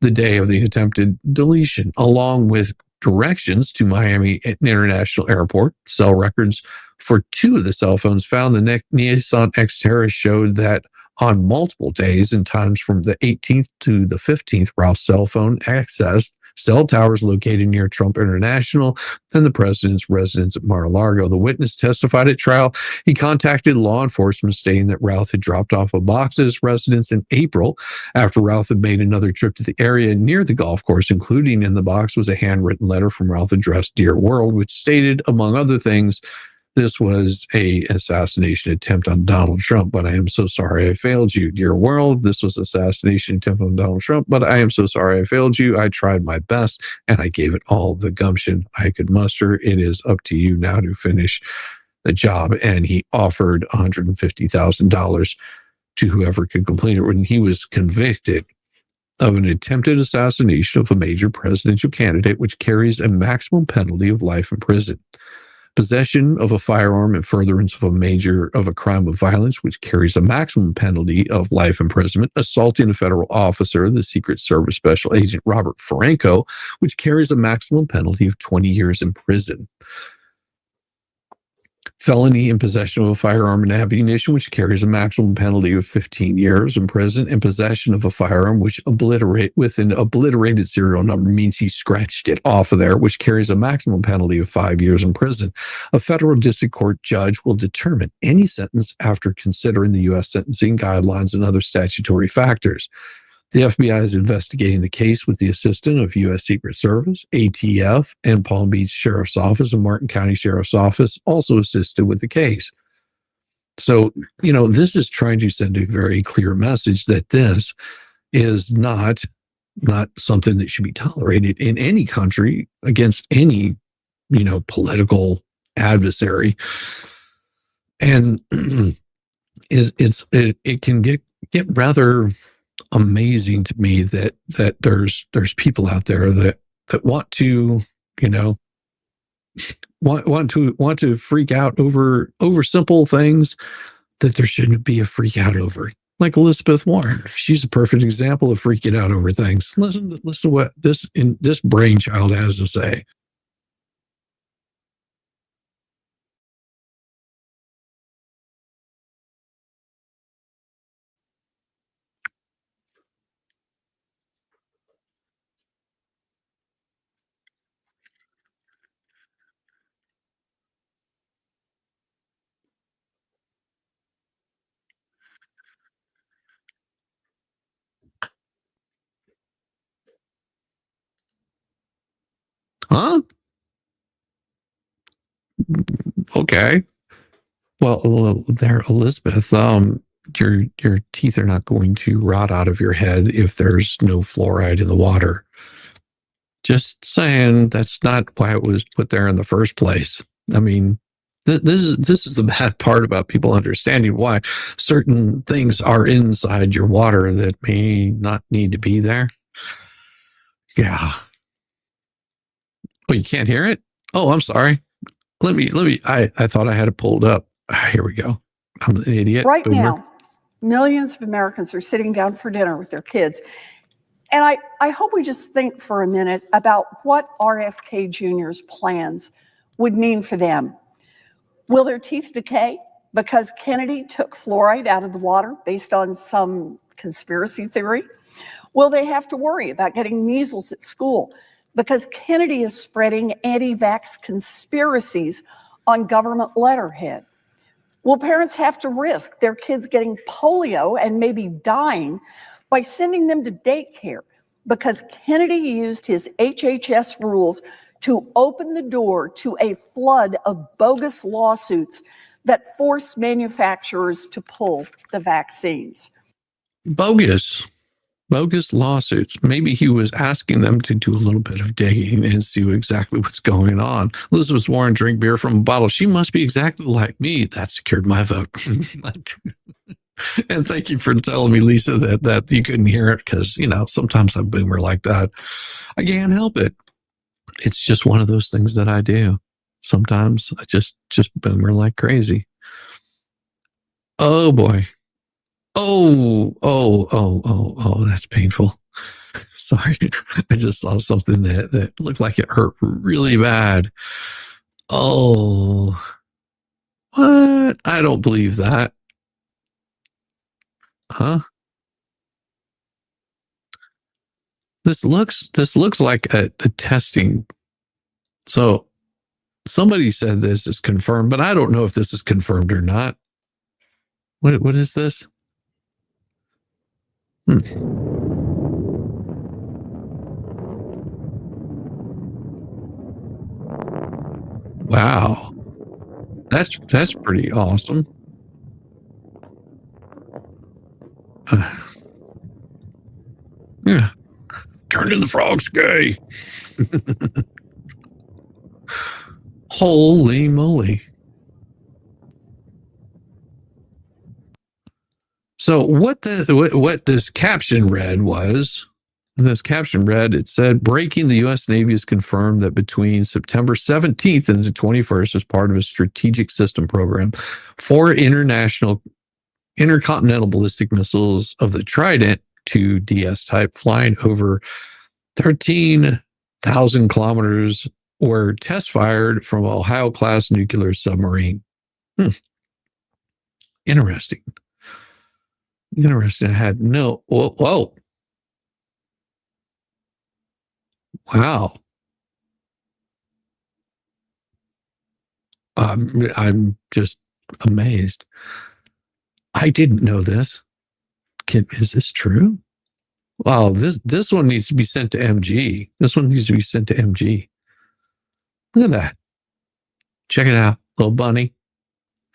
the day of the attempted deletion, along with directions to Miami International Airport. Cell records for two of the cell phones found the Nissan Xterra showed that on multiple days and times from the 18th to the 15th, Roth's cell phone accessed cell towers located near Trump International and the president's residence at Mar-a-Lago. The witness testified at trial. He contacted law enforcement stating that Roth had dropped off a box at his residence in April after Roth had made another trip to the area near the golf course. Including in the box was a handwritten letter from Roth addressed Dear World, which stated, among other things, this was a assassination attempt on Donald Trump, but I am so sorry I failed you. Dear world, this was assassination attempt on Donald Trump, but I am so sorry I failed you. I tried my best and I gave it all the gumption I could muster. It is up to you now to finish the job. And he offered $150,000 to whoever could complete it. When he was convicted of an attempted assassination of a major presidential candidate, which carries a maximum penalty of life in prison. Possession of a firearm in furtherance of a crime of violence, which carries a maximum penalty of life imprisonment. Assaulting a federal officer, the Secret Service Special Agent Robert Franco, which carries a maximum penalty of 20 years in prison. Felony in possession of a firearm and ammunition, which carries a maximum penalty of 15 years in prison, and possession of a firearm with an obliterated serial number means he scratched it off of there, which carries a maximum penalty of 5 years in prison. A federal district court judge will determine any sentence after considering the U.S. sentencing guidelines and other statutory factors. The FBI is investigating the case with the assistance of U.S. Secret Service, ATF, and Palm Beach Sheriff's Office and Martin County Sheriff's Office also assisted with the case. So, this is trying to send a very clear message that this is not something that should be tolerated in any country against any, political adversary. And it can get rather amazing to me that there's people out there that want to want to freak out over simple things that there shouldn't be a freak out over. Like Elizabeth Warren, she's a perfect example of freaking out over things. Listen to what this brainchild has to say. Huh? Okay. Well, there, Elizabeth. Your teeth are not going to rot out of your head if there's no fluoride in the water. Just saying, that's not why it was put there in the first place. I mean, this is the bad part about people understanding why certain things are inside your water that may not need to be there. Yeah. Oh, you can't hear it? Oh, I'm sorry. Let me. I thought I had it pulled up. Here we go. I'm an idiot. Right Boomer. now, millions of Americans are sitting down for dinner with their kids. And I hope we just think for a minute about what RFK Jr.'s plans would mean for them. Will their teeth decay because Kennedy took fluoride out of the water based on some conspiracy theory? Will they have to worry about getting measles at school because Kennedy is spreading anti-vax conspiracies on government letterhead? Will parents have to risk their kids getting polio and maybe dying by sending them to daycare because Kennedy used his HHS rules to open the door to a flood of bogus lawsuits that force manufacturers to pull the vaccines? Bogus lawsuits. Maybe he was asking them to do a little bit of digging and see exactly what's going on. Elizabeth Warren drink beer from a bottle. She must be exactly like me. That secured my vote. And thank you for telling me, Lisa, that you couldn't hear it because, sometimes I'm a boomer like that. I can't help it. It's just one of those things that I do. Sometimes I just boomer like crazy. Oh, boy. Oh, that's painful. Sorry. I just saw something that looked like it hurt really bad. Oh, what? I don't believe that. Huh? This looks like a testing. So somebody said this is confirmed, but I don't know if this is confirmed or not. What is this? Wow. That's pretty awesome. Yeah. Turning the frogs gay. Holy moly. So what this caption read was, it said, breaking, the U.S. Navy has confirmed that between September 17th and the 21st, as part of a strategic system program, 4 intercontinental ballistic missiles of the Trident 2 DS type flying over 13,000 kilometers were test fired from an Ohio-class nuclear submarine. Interesting. I had no. Whoa. Wow. I'm just amazed. I didn't know this. Is this true? Wow, this one needs to be sent to MG. Look at that. Check it out, little bunny.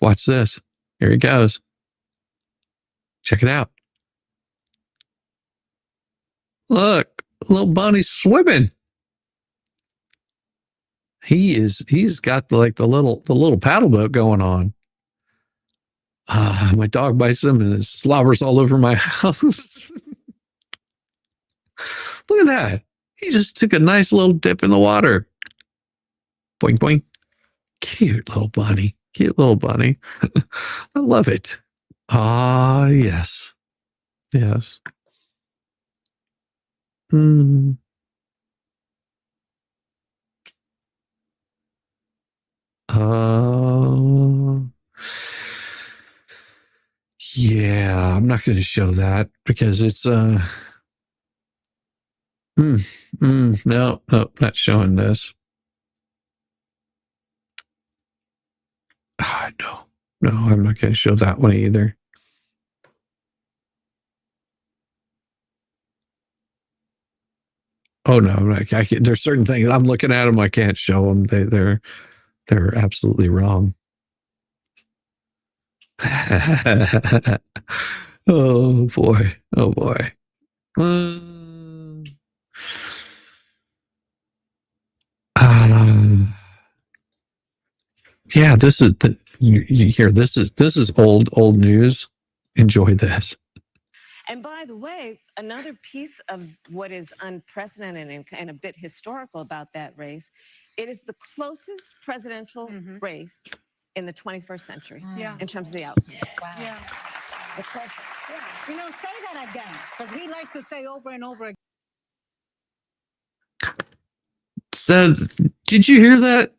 Watch this. Here he goes. Check it out. Look, little bunny's swimming. He's got the little paddle boat going on. My dog bites him and it slobbers all over my house. Look at that. He just took a nice little dip in the water. Boing, boing. Cute little bunny. Cute little bunny. I love it. Ah, yes. Yes. Mm. Yeah, I'm not going to show that because it's no, not showing this. No, I'm not going to show that one either. Oh no, there's certain things I'm looking at them. I can't show them. They're absolutely wrong. Oh boy. Yeah, this is you hear this is old news. Enjoy this. And by the way, another piece of what is unprecedented and a bit historical about that race, it is the closest presidential race in the 21st century in terms of the outcome. Wow. Yeah. The closest. Yeah. Say that again, because he likes to say over and over again. So, did you hear that?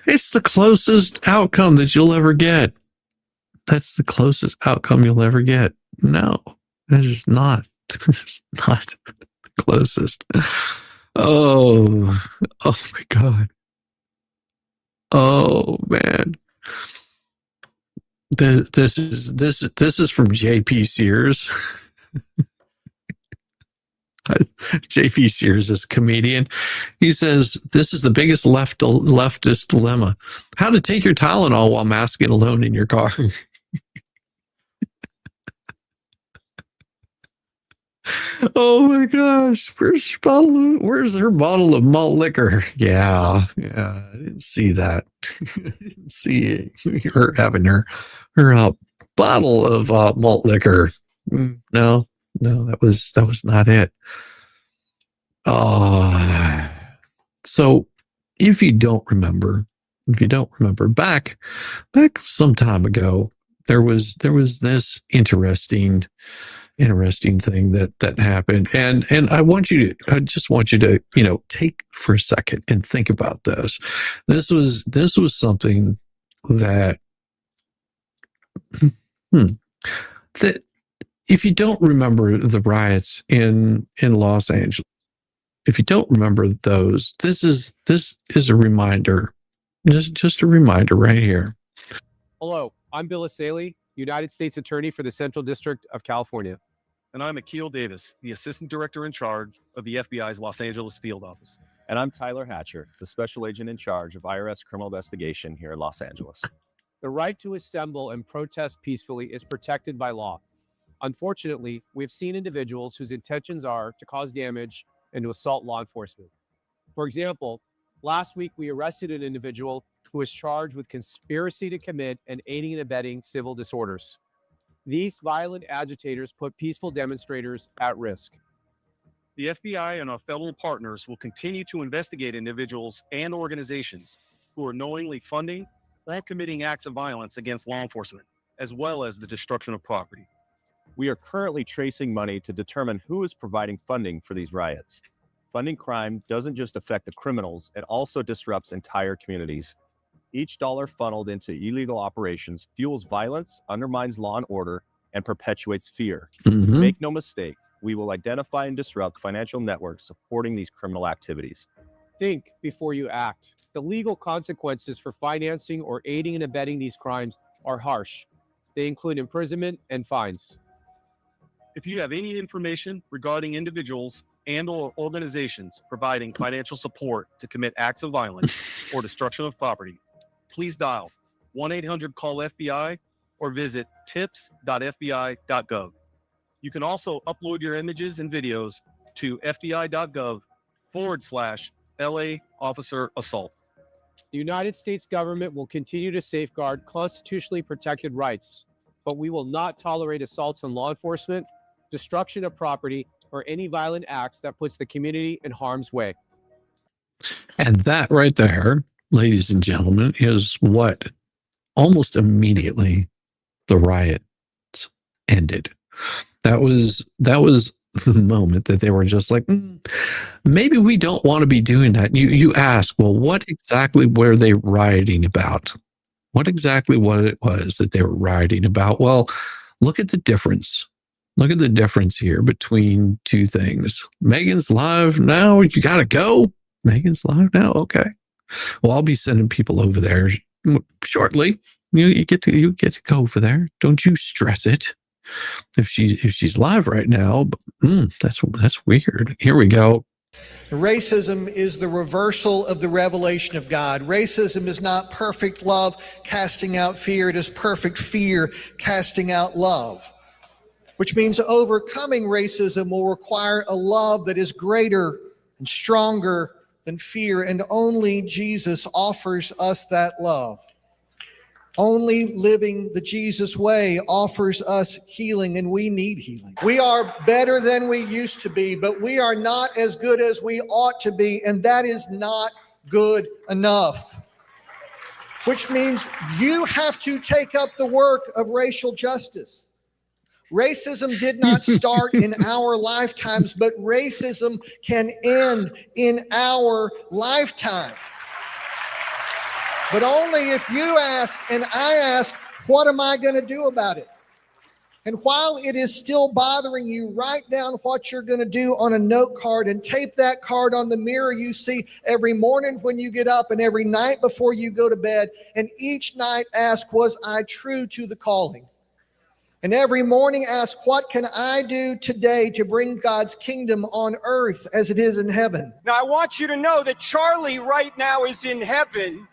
It's the closest outcome that you'll ever get. That's the closest outcome you'll ever get. No, that is not. It's not the closest. Oh my God. Oh man. This is from JP Sears. JP Sears is a comedian. He says, this is the biggest leftist dilemma. How to take your Tylenol while masking alone in your car. Oh my gosh. Where's her bottle of malt liquor? Yeah. I didn't see that. I didn't see her having her bottle of malt liquor. No, that was not it. So if you don't remember back some time ago, there was this interesting thing that happened, and I just want you to take for a second and think about this. This was something that that if you don't remember the riots in Los Angeles, if you don't remember those, this is a reminder. Just a reminder right here. Hello, I'm Bill Asaley, United States Attorney for the Central District of California. And I'm Akil Davis, the Assistant Director in charge of the FBI's Los Angeles Field Office. And I'm Tyler Hatcher, the Special Agent in charge of IRS criminal investigation here in Los Angeles. The right to assemble and protest peacefully is protected by law. Unfortunately, we've seen individuals whose intentions are to cause damage and to assault law enforcement. For example, last week we arrested an individual who was charged with conspiracy to commit and aiding and abetting civil disorders. These violent agitators put peaceful demonstrators at risk. The FBI and our federal partners will continue to investigate individuals and organizations who are knowingly funding or committing acts of violence against law enforcement, as well as the destruction of property. We are currently tracing money to determine who is providing funding for these riots. Funding crime doesn't just affect the criminals, it also disrupts entire communities. Each dollar funneled into illegal operations fuels violence, undermines law and order, and perpetuates fear. Make no mistake, we will identify and disrupt financial networks supporting these criminal activities. Think before you act. The legal consequences for financing or aiding and abetting these crimes are harsh. They include imprisonment and fines. If you have any information regarding individuals and/or organizations providing financial support to commit acts of violence or destruction of property, please dial 1-800-CALL-FBI or visit tips.fbi.gov. You can also upload your images and videos to fbi.gov/LA officer assault. The United States government will continue to safeguard constitutionally protected rights, but we will not tolerate assaults on law enforcement, destruction of property, or any violent acts that puts the community in harm's way. And that right there ladies and gentlemen, is what almost immediately the riots ended. That was the moment that they were just like, maybe we don't want to be doing that. You ask, well, what exactly were they rioting about? What exactly what it was that they were rioting about? Well, look at the difference. Look at the difference here between two things. Megan's live now. You got to go. Megan's live now. Okay. Well, I'll be sending people over there shortly. You get to go over there. Don't you stress it. If she's live right now, that's weird. Here we go. Racism is the reversal of the revelation of God. Racism is not perfect love casting out fear. It is perfect fear casting out love, which means overcoming racism will require a love that is greater and stronger than fear, and only Jesus offers us that love. Only living the Jesus way offers us healing, and we need healing. We are better than we used to be, but we are not as good as we ought to be, and that is not good enough. Which means you have to take up the work of racial justice. Racism did not start in our lifetimes, but racism can end in our lifetime. But only if you ask and I ask, what am I going to do about it? And while it is still bothering you, write down what you're going to do on a note card and tape that card on the mirror you see every morning when you get up and every night before you go to bed. And each night ask, was I true to the calling? And every morning ask, what can I do today to bring God's kingdom on earth as it is in heaven? Now, I want you to know that Charlie right now is in heaven,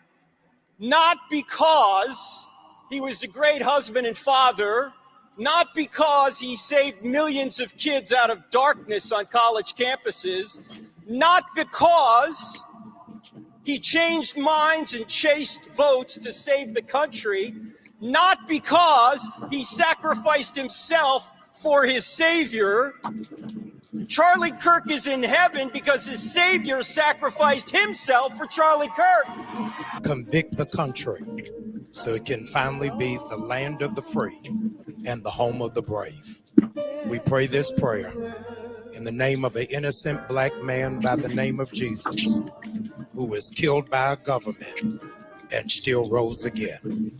not because he was a great husband and father, not because he saved millions of kids out of darkness on college campuses, not because he changed minds and chased votes to save the country, not because he sacrificed himself for his Savior. Charlie Kirk is in heaven because his Savior sacrificed himself for Charlie Kirk. Convict the country so it can finally be the land of the free and the home of the brave. We pray this prayer in the name of an innocent black man by the name of Jesus, who was killed by a government and still rose again.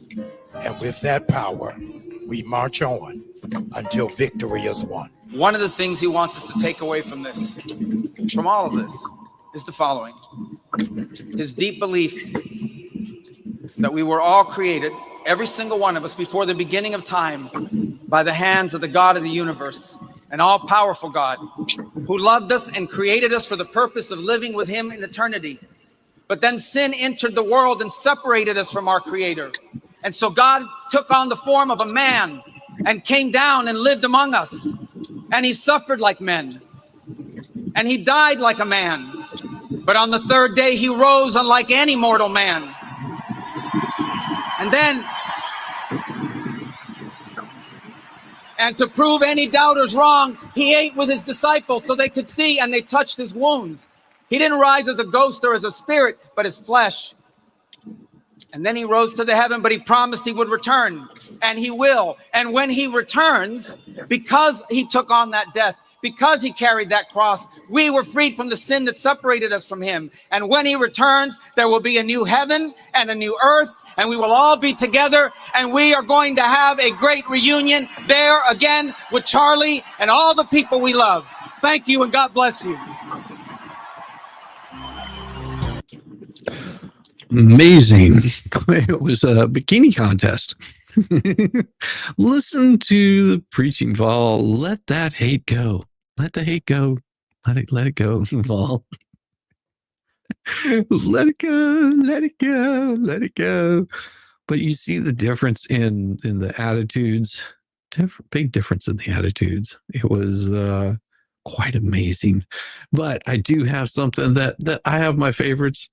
And with that power, we march on until victory is won. One of the things he wants us to take away from this, from all of this, is the following. His deep belief that we were all created, every single one of us, before the beginning of time, by the hands of the God of the universe, an all-powerful God, who loved us and created us for the purpose of living with him in eternity. But then sin entered the world and separated us from our Creator. And so God took on the form of a man and came down and lived among us. And he suffered like men. And he died like a man. But on the third day, he rose unlike any mortal man. And to prove any doubters wrong, he ate with his disciples so they could see, and they touched his wounds. He didn't rise as a ghost or as a spirit, but as flesh. And then he rose to the heaven, but he promised he would return, and he will. And when he returns, because he took on that death, because he carried that cross, we were freed from the sin that separated us from him. And when he returns, there will be a new heaven and a new earth, and we will all be together, and we are going to have a great reunion there again with Charlie and all the people we love. Thank you, and God bless you. Amazing. It was a bikini contest. Listen to the preaching, Vol. Let that hate go. Let the hate go. Let it go, Vol. Let it go. Let it go. Let it go. But you see the difference in the attitudes. Big difference in the attitudes. It was quite amazing. But I do have something that I have my favorites.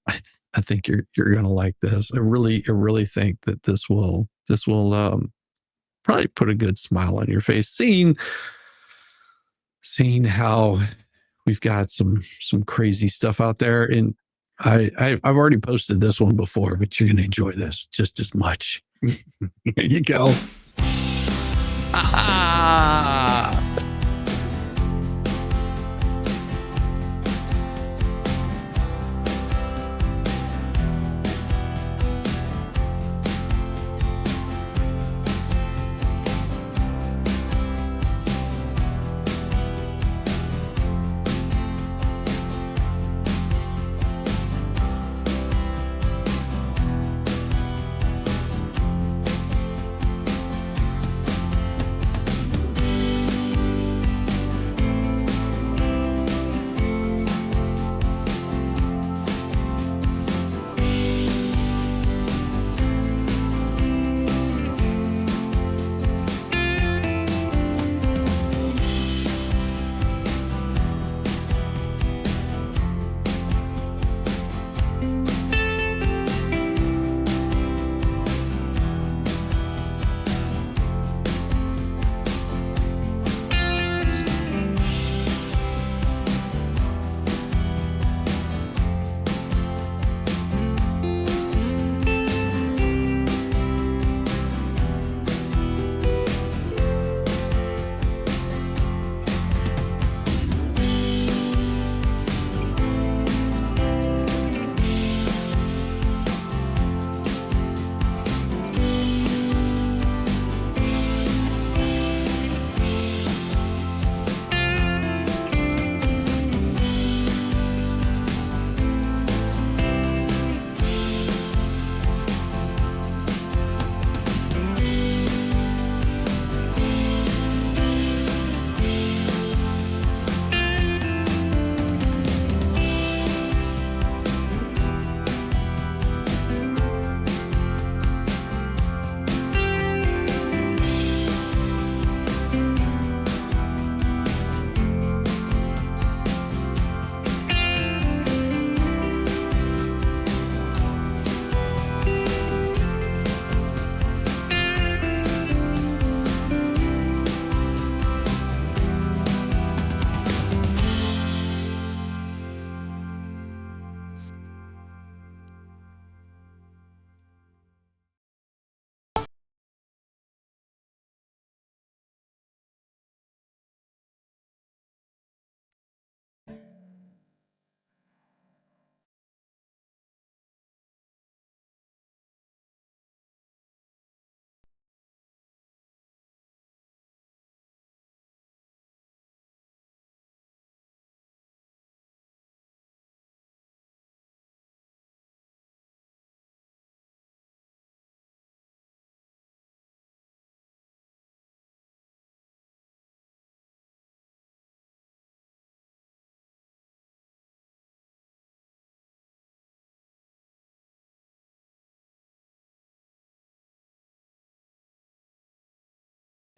I think you're gonna like this. I really think that this will probably put a good smile on your face. Seeing how we've got some crazy stuff out there, and I've already posted this one before, but you're going to enjoy this just as much. Here you go.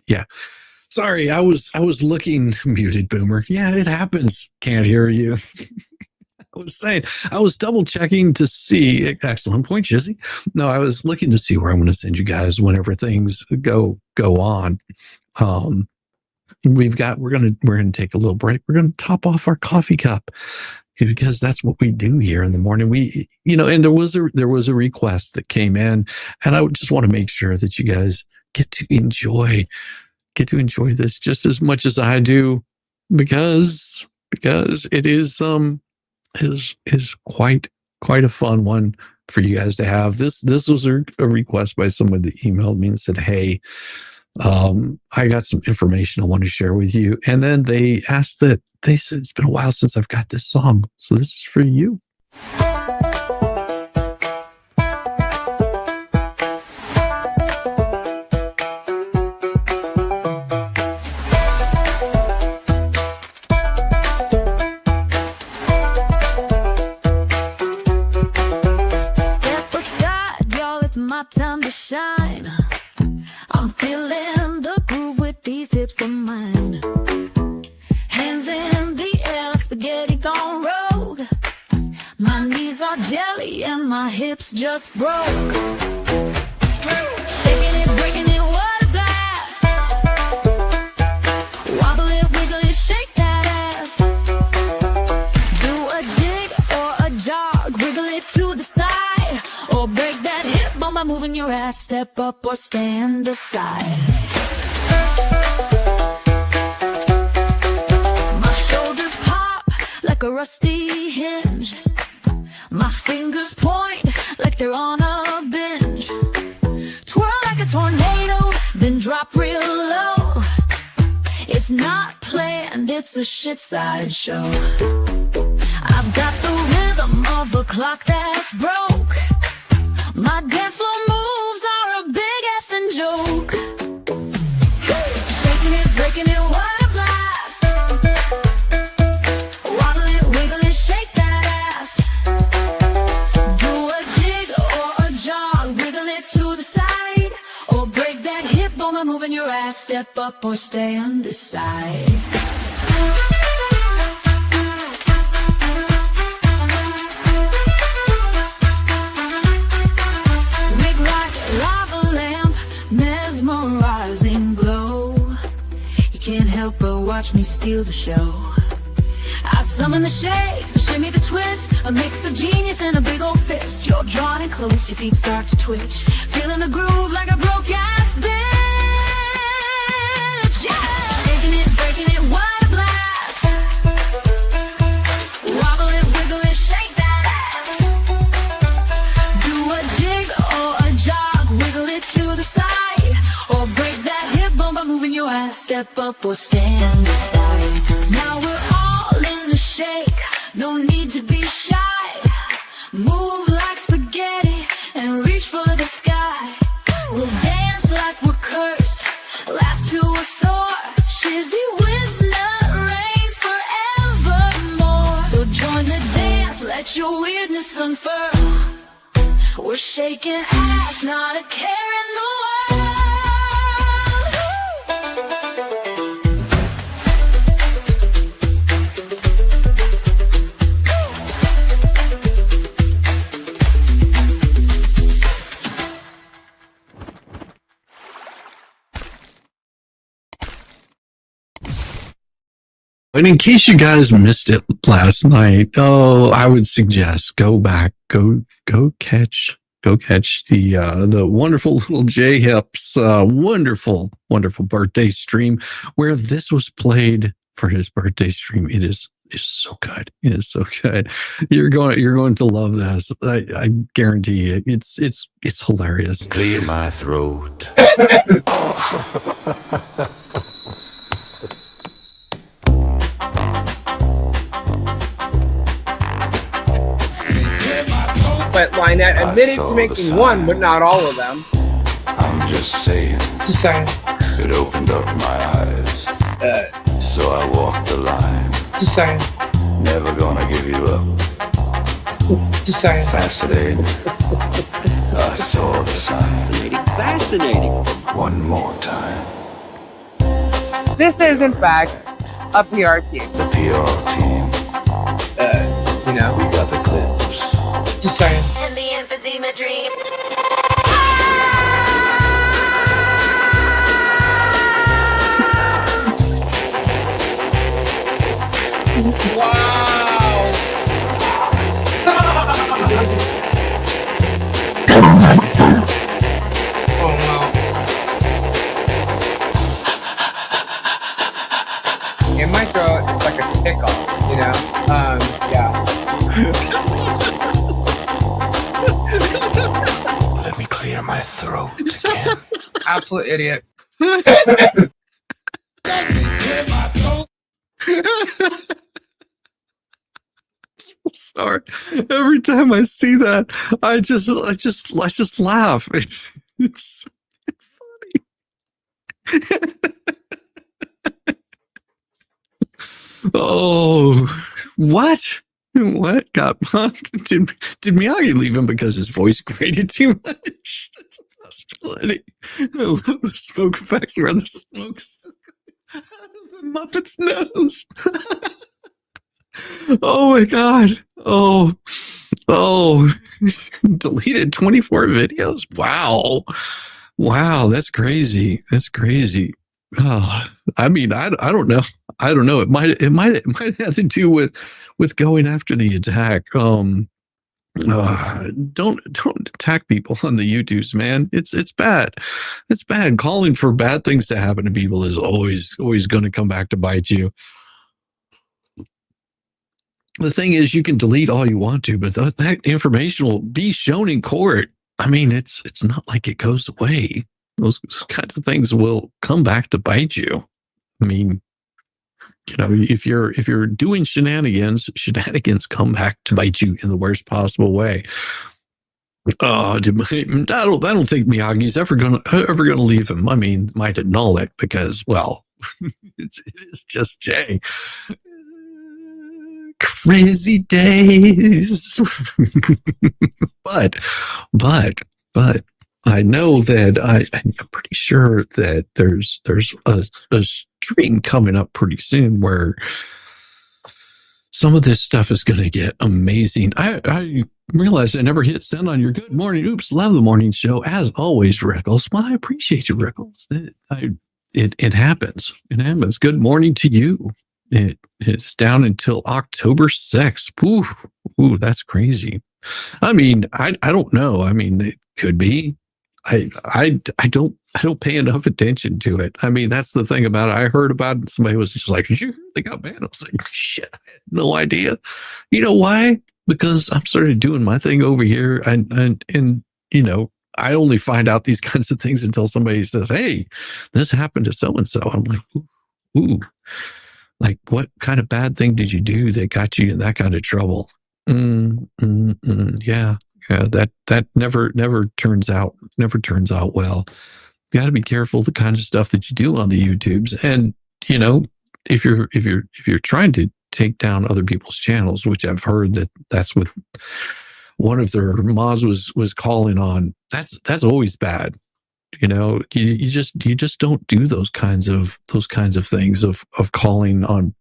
Yeah. Sorry, I was looking muted, Boomer. Yeah, it happens. Can't hear you. I was saying, I was double checking to see. Excellent point, Jizzy. No, I was looking to see where I'm going to send you guys whenever things go on. We're gonna take a little break. We're gonna top off our coffee cup because that's what we do here in the morning. We, and there was a request that came in, and I would just want to make sure that you guys get to enjoy this just as much as I do, because it is quite a fun one for you guys to have. This was a request by someone that emailed me and said, hey, I got some information I want to share with you. And then they said, it's been a while since I've got this song. So this is for you. Step aside, y'all, it's my time to shine. I'm feeling the groove with these hips of mine. Hands in the air like spaghetti gone rogue. My knees are jelly and my hips just broke. Shaking it, breaking it, what a blast. Wobble it, wiggle it, shake that ass. Do a jig or a jog, wiggle to the side, or break that hip bone by moving your ass. Step up or stand aside. My shoulders pop like a rusty hinge. My fingers point like they're on a binge. Twirl like a tornado, then drop real low. It's not planned, it's a shit sideshow. I've got the rhythm of a clock that's broke. My dance floor moves are a big effing joke. Shaking it, breaking it, what a blast. Wobble it, wiggle it, shake that ass. Do a jig or a jog, wiggle it to the side, or break that hip bone by moving your ass. Step up or stand aside. Rig like lava lamp, mesmerizing glow. You can't help but watch me steal the show. I summon the shake, the shimmy, the twist, a mix of genius and a big old fist. You're drawn in close, your feet start to twitch, feeling the groove like a broke ass bitch. Yeah, shaking it, breaking it, what a blast. Wobble it, wiggle it, shake that ass. Do a jig or a jog, wiggle it to the side, or break that hip bone by moving your ass. Step up or stand aside. Now we're all in the shake, no need to be shy. Move like spaghetti and reach for the sky. We'll dance like we're cursed, laugh till we're sore. Shizzy whiz nut reigns forevermore. So join the dance, let your weirdness unfurl. We're shaking ass, not a care in the world. And in case you guys missed it last night, I would suggest go back, go catch the wonderful little J Hips wonderful birthday stream where this was played for his birthday stream. It's so good. It is so good. You're going to love this. I guarantee you. It's hilarious. Clear my throat. But Lynette admitted to making one, but not all of them. I'm just saying. Just saying. It opened up my eyes. So I walked the line. Just saying. Never gonna give you up. Just saying. Fascinating. I saw the sign. Fascinating. One more time. This is, in fact, a PR team. The PR team. You know. We got the clips. Just saying. And the emphysema dream. Wow. Oh wow. In my throat, it's like a tickle, you know? Yeah. Let me clear my throat again. Absolute idiot. Sorry. Every time I see that, I just laugh. It's funny. Oh, what? What got punked? Did Miyagi leave him because his voice grated too much? That's a possibility. I love the smoke effects where the smoke's out of the Muppet's nose. Oh my god. Oh, deleted 24 videos. Wow, that's crazy. Oh, I mean, I don't know. It might have had to do with going after the attack. Don't attack people on the YouTubes, man. It's bad. It's bad. Calling for bad things to happen to people is always going to come back to bite you. The thing is, you can delete all you want to, but that information will be shown in court. I mean, it's not like it goes away. Those kinds of things will come back to bite you. I mean, if you're doing shenanigans come back to bite you in the worst possible way. I don't think Miyagi's ever gonna leave him. I mean, might annul it because, well, it is just Jay. Crazy days. but I know that I'm pretty sure that there's a stream coming up pretty soon where some of this stuff is going to get amazing. I realized I never hit send on your good morning. Oops, love the morning show as always, Rickles. Well, I appreciate you, Rickles. It happens. It happens. Good morning to you. It's down until October 6th. Ooh, that's crazy. I mean, I don't know. I mean, it could be. I don't pay enough attention to it. I mean, that's the thing about it. I heard about it. Somebody was just like, "Did you hear they got banned?" I was like, "Shit, I had no idea." You know why? Because I'm started doing my thing over here, and I only find out these kinds of things until somebody says, "Hey, this happened to so and so." I'm like, "Ooh." Like, what kind of bad thing did you do that got you in that kind of trouble? Yeah, that never turns out well. You got to be careful the kind of stuff that you do on the YouTubes, and if you're trying to take down other people's channels, which I've heard that's what one of their mods was calling on. That's always bad. You just don't do those kinds of things of calling on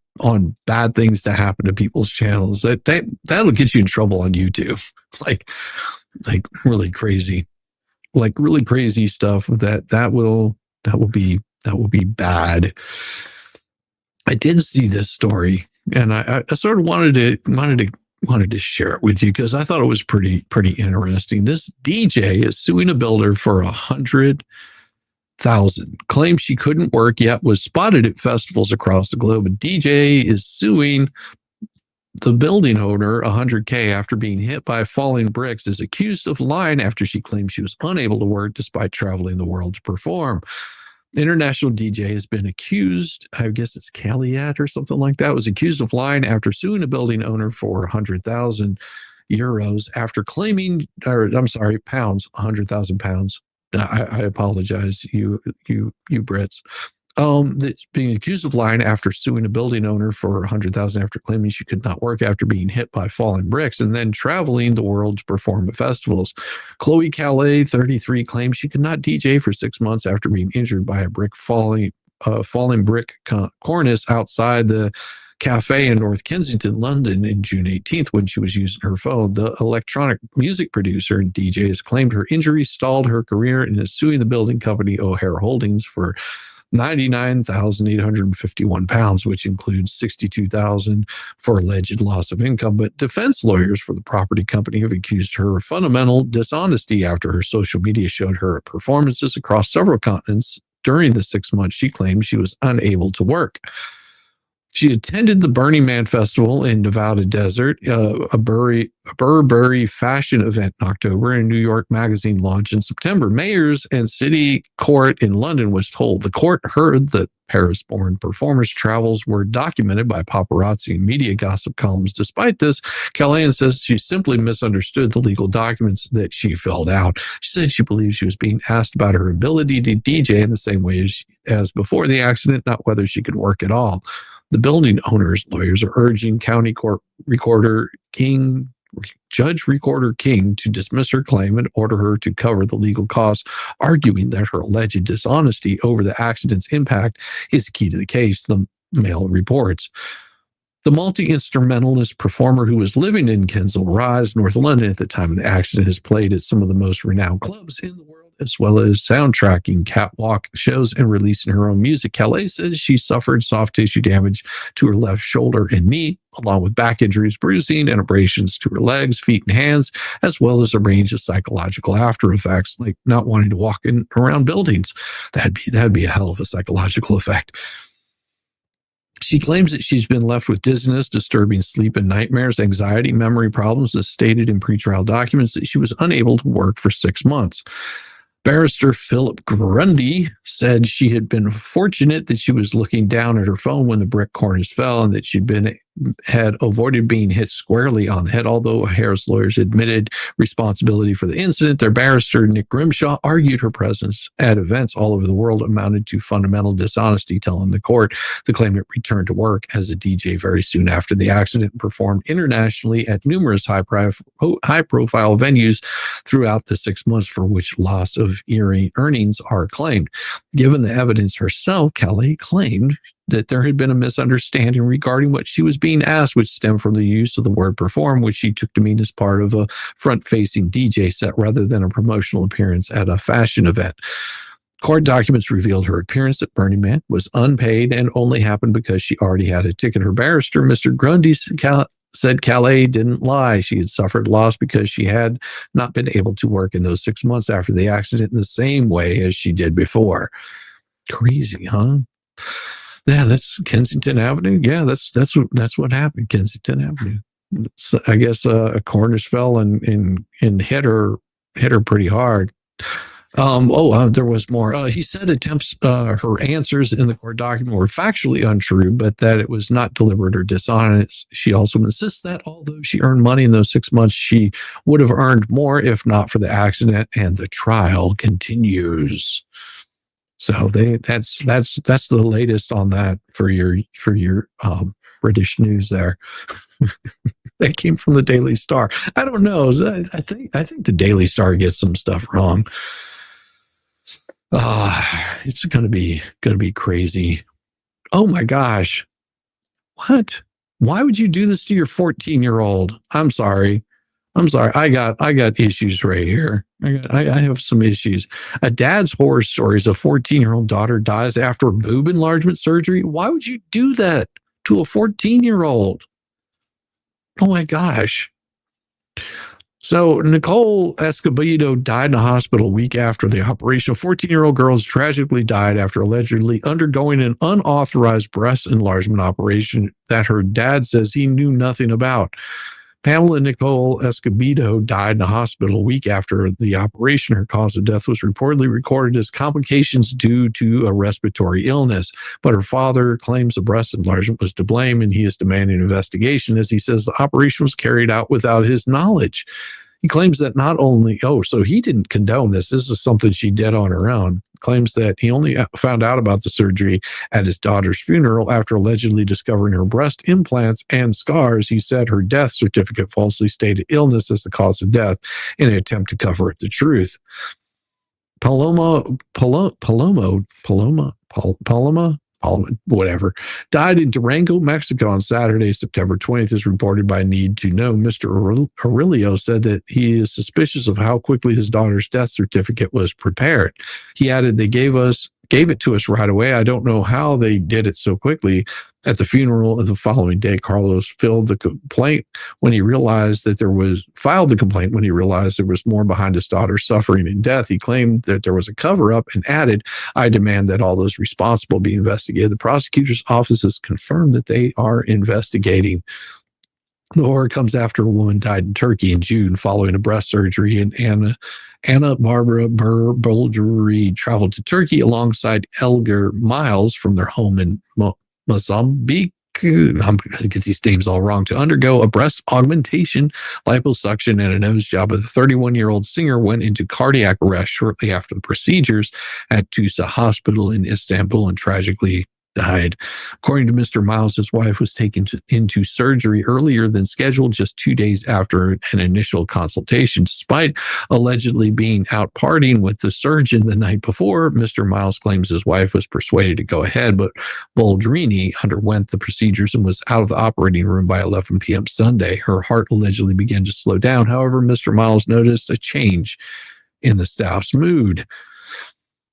bad things to happen to people's channels. That'll get you in trouble on YouTube. Like really crazy stuff that will be bad. I did see this story, and I sort of wanted to share it with you because I thought it was pretty interesting. This DJ is suing a builder for $100,000. Claims she couldn't work yet was spotted at festivals across the globe. A DJ is suing the building owner $100K after being hit by falling bricks. Is accused of lying after she claimed she was unable to work despite traveling the world to perform. International DJ has been accused, I guess it's Caliat or something like that, was accused of lying after suing a building owner for 100,000 euros after claiming, pounds, 100,000 pounds. I apologize, you Brits. That's being accused of lying after suing a building owner for 100,000 after claiming she could not work after being hit by falling bricks and then traveling the world to perform at festivals. Chloe Calais, 33, claims she could not DJ for 6 months after being injured by a falling brick cornice outside the cafe in North Kensington, London, in June 18th when she was using her phone. The electronic music producer and DJ has claimed her injury stalled her career and is suing the building company O'Hare Holdings for £99,851, which includes $62,000 for alleged loss of income. But defense lawyers for the property company have accused her of fundamental dishonesty after her social media showed her at performances across several continents during the 6 months she claimed she was unable to work. She attended the Burning Man Festival in Nevada Desert, a Burberry fashion event in October, and a New York Magazine launch in September. Mayors and City Court in London was told. The court heard that Paris-born performers' travels were documented by paparazzi and media gossip columns. Despite this, Callahan says she simply misunderstood the legal documents that she filled out. She said she believes she was being asked about her ability to DJ in the same way as before the accident, not whether she could work at all. The building owner's lawyers are urging County Court Judge Recorder King to dismiss her claim and order her to cover the legal costs, arguing that her alleged dishonesty over the accident's impact is key to the case, the Mail reports. The multi-instrumentalist performer who was living in Kensal Rise, North London at the time of the accident, has played at some of the most renowned clubs in the world as well as soundtracking catwalk shows and releasing her own music. Calais says she suffered soft tissue damage to her left shoulder and knee, along with back injuries, bruising, and abrasions to her legs, feet, and hands, as well as a range of psychological after effects, like not wanting to walk around buildings. That'd be a hell of a psychological effect. She claims that she's been left with dizziness, disturbing sleep and nightmares, anxiety, memory problems, as stated in pretrial documents, that she was unable to work for 6 months. Barrister Philip Grundy said she had been fortunate that she was looking down at her phone when the brick cornice fell and that had avoided being hit squarely on the head. Although O'Hara's lawyers admitted responsibility for the incident, their barrister, Nick Grimshaw, argued her presence at events all over the world amounted to fundamental dishonesty, telling the court the claimant returned to work as a DJ very soon after the accident and performed internationally at numerous high-profile venues throughout the 6 months for which loss of earnings are claimed. Given the evidence herself, Calais claimed that there had been a misunderstanding regarding what she was being asked, which stemmed from the use of the word perform, which she took to mean as part of a front-facing DJ set rather than a promotional appearance at a fashion event. Court documents revealed her appearance at Burning Man was unpaid and only happened because she already had a ticket. Her barrister, Mr. Grundy, said Calais didn't lie. She had suffered loss because she had not been able to work in those 6 months after the accident in the same way as she did before. Crazy, huh? Yeah, that's Kensington Avenue. Yeah, that's what happened. Kensington Avenue. So I guess a cornice fell and hit her pretty hard. There was more. He said her answers in the court document were factually untrue, but that it was not deliberate or dishonest. She also insists that although she earned money in those 6 months, she would have earned more if not for the accident, and the trial continues. So that's the latest on that for your British news there. That came from the Daily Star. I don't know. I think the Daily Star gets some stuff wrong. It's gonna be crazy. Oh my gosh. What? Why would you do this to your 14-year-old? I'm sorry. I got issues right here. I have some issues. A dad's horror stories. A 14-year-old daughter dies after boob enlargement surgery. Why would you do that to a 14-year-old? Oh my gosh. So Nicole Escobedo died in a hospital a week after the operation. A 14-year-old girl tragically died after allegedly undergoing an unauthorized breast enlargement operation that her dad says he knew nothing about. Pamela Nicole Escobedo died in a hospital a week after the operation. Her cause of death was reportedly recorded as complications due to a respiratory illness, but her father claims the breast enlargement was to blame, and he is demanding an investigation as he says the operation was carried out without his knowledge. He claims that not only, so he didn't condone this. This is something she did on her own. Claims that he only found out about the surgery at his daughter's funeral after allegedly discovering her breast implants and scars. He said her death certificate falsely stated illness as the cause of death in an attempt to cover up the truth. Paloma, whatever, died in Durango, Mexico on Saturday, September 20th, is reported by Need to Know. Mr. Aurelio said that he is suspicious of how quickly his daughter's death certificate was prepared. He added, they gave it to us right away. I don't know how they did it so quickly. At the funeral of the following day, Carlos filed the complaint when he realized there was more behind his daughter's suffering and death. He claimed that there was a cover-up and added, I demand that all those responsible be investigated. The prosecutor's office has confirmed that they are investigating. The horror comes after a woman died in Turkey in June following a breast surgery, and Anna Barbara Boldry traveled to Turkey alongside Elgar Miles from their home in Mozambique. I'm going to get these names all wrong, to undergo a breast augmentation, liposuction, and a nose job. The 31-year-old singer went into cardiac arrest shortly after the procedures at Tusa Hospital in Istanbul and tragically died. According to Mr. Miles, his wife was taken into surgery earlier than scheduled, just 2 days after an initial consultation. Despite allegedly being out partying with the surgeon the night before, Mr. Miles claims his wife was persuaded to go ahead, but Boldrini underwent the procedures and was out of the operating room by 11 p.m. Sunday. Her heart allegedly began to slow down. However, Mr. Miles noticed a change in the staff's mood.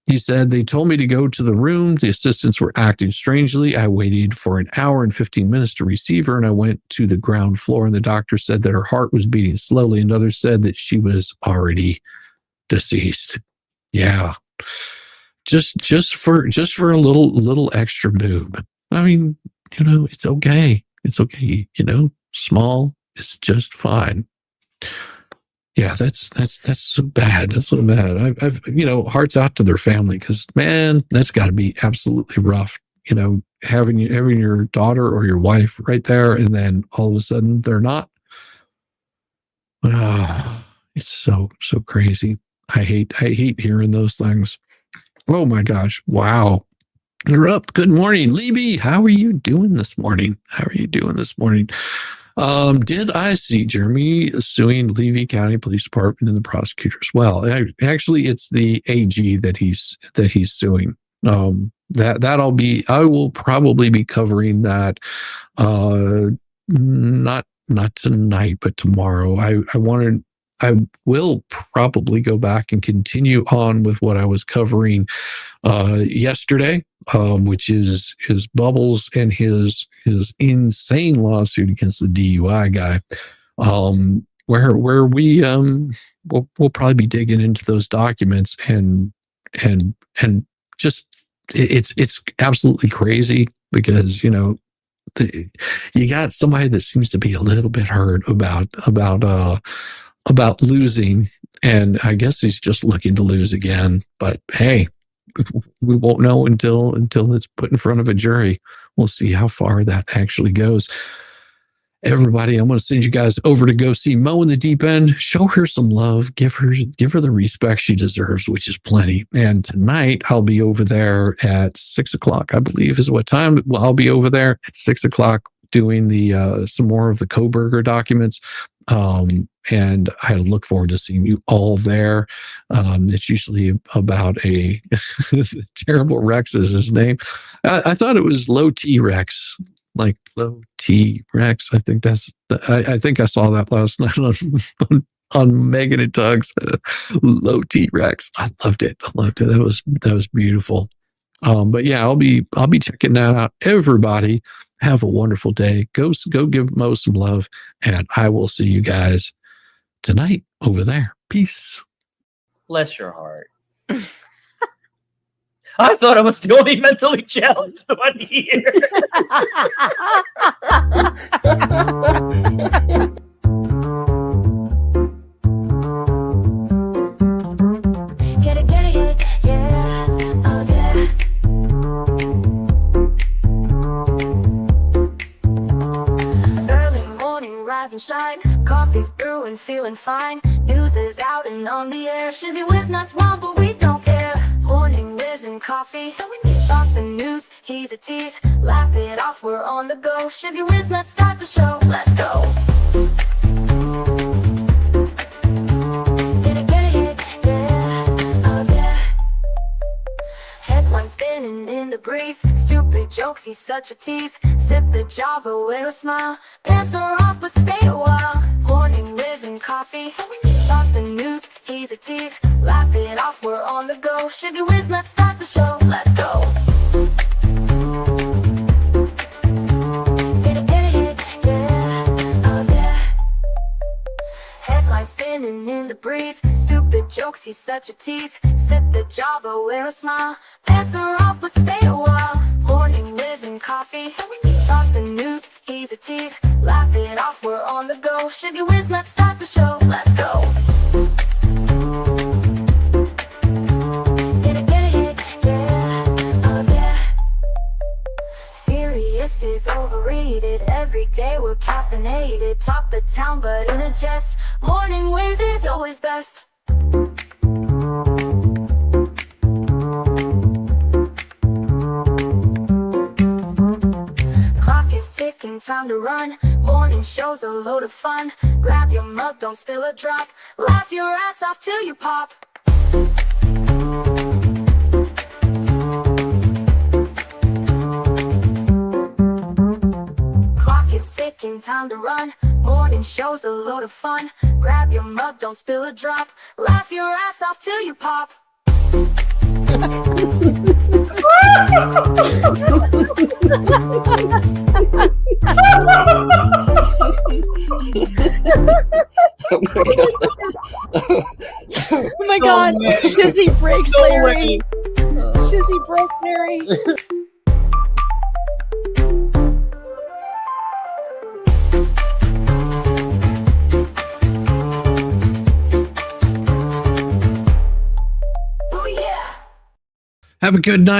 He said, they told me to go to the room. The assistants were acting strangely. I waited for an hour and 15 minutes to receive her, and I went to the ground floor, and the doctor said that her heart was beating slowly, and others said that she was already deceased. Yeah. Just for a little extra boob. I mean, it's okay. It's okay. Small is just fine. Yeah, that's so bad. That's so bad. I've hearts out to their family, because man, that's got to be absolutely rough. Having your daughter or your wife right there, and then all of a sudden they're not. It's so crazy. I hate hearing those things. Oh my gosh! Wow, you're up. Good morning, Libby. How are you doing this morning? Did I see Jeremy suing Levy County Police Department and the prosecutor as well? Actually, it's the AG that he's suing. I will probably be covering that. Not tonight, but tomorrow. I will probably go back and continue on with what I was covering yesterday, which is Bubbles and his insane lawsuit against the DUI guy, where we we'll probably be digging into those documents and just it's absolutely crazy, because you got somebody that seems to be a little bit hurt about losing, and I guess he's just looking to lose again. But hey, we won't know until it's put in front of a jury. We'll see how far that actually goes. Everybody, I'm going to send you guys over to go see Mo in the Deep End. Show her some love. Give her the respect she deserves, which is plenty. And tonight I'll be over there at 6:00, I believe is what time. Well, I'll be over there at 6:00 doing the some more of the Koberger documents. And I look forward to seeing you all there. It's usually about a terrible Rex is his name. I thought it was Low T Rex, like Low T Rex. I think I think I saw that last night on Megan and Tug's Low T Rex. I loved it. That was beautiful. But yeah, I'll be checking that out. Everybody have a wonderful day. Go give Mo some love, and I will see you guys tonight over there. Peace. Bless your heart. I thought I was the only mentally challenged one here. Get it, yeah, oh yeah. Early morning, rise and shine. Coffee's brewing, feeling fine. News is out and on the air. Shizzy Whiz nuts wild, but we don't care. Morning Whiz and Coffee. Talk the news, he's a tease. Laugh it off, we're on the go. Shizzy Whiz nuts, start the show. Let's go. Get it, yeah, oh yeah. Headlines spinning in the breeze. Stupid jokes, he's such a tease. Sip the Java, wear a smile. Pants are off, but stay a while. Morning Whiz and Coffee. Talk the news, he's a tease. Laugh it off, we're on the go. Shizzy Whiz, let's start the show. Let's go. Get it, yeah, oh yeah. Headlines spinning in the breeze. Stupid jokes, he's such a tease. Sip the Java, wear a smile. Pants are off, but stay a while. Morning Whiz and Coffee. Talk the news, he's a tease. Laugh it off, we're on the go. Shizzy Whiz, let's start the show. Let's go. Get it, yeah, oh yeah. Serious is overrated. Every day we're caffeinated. Talk the town, but in a jest. Morning Whiz is always best. Ticking, time to run. Morning show's a load of fun. Grab your mug, don't spill a drop. Laugh your ass off till you pop. Clock is ticking, time to run. Morning show's a load of fun. Grab your mug, don't spill a drop. Laugh your ass off till you pop. Oh my god, Shizzy breaks Larry. Shizzy broke Larry. Have a good night.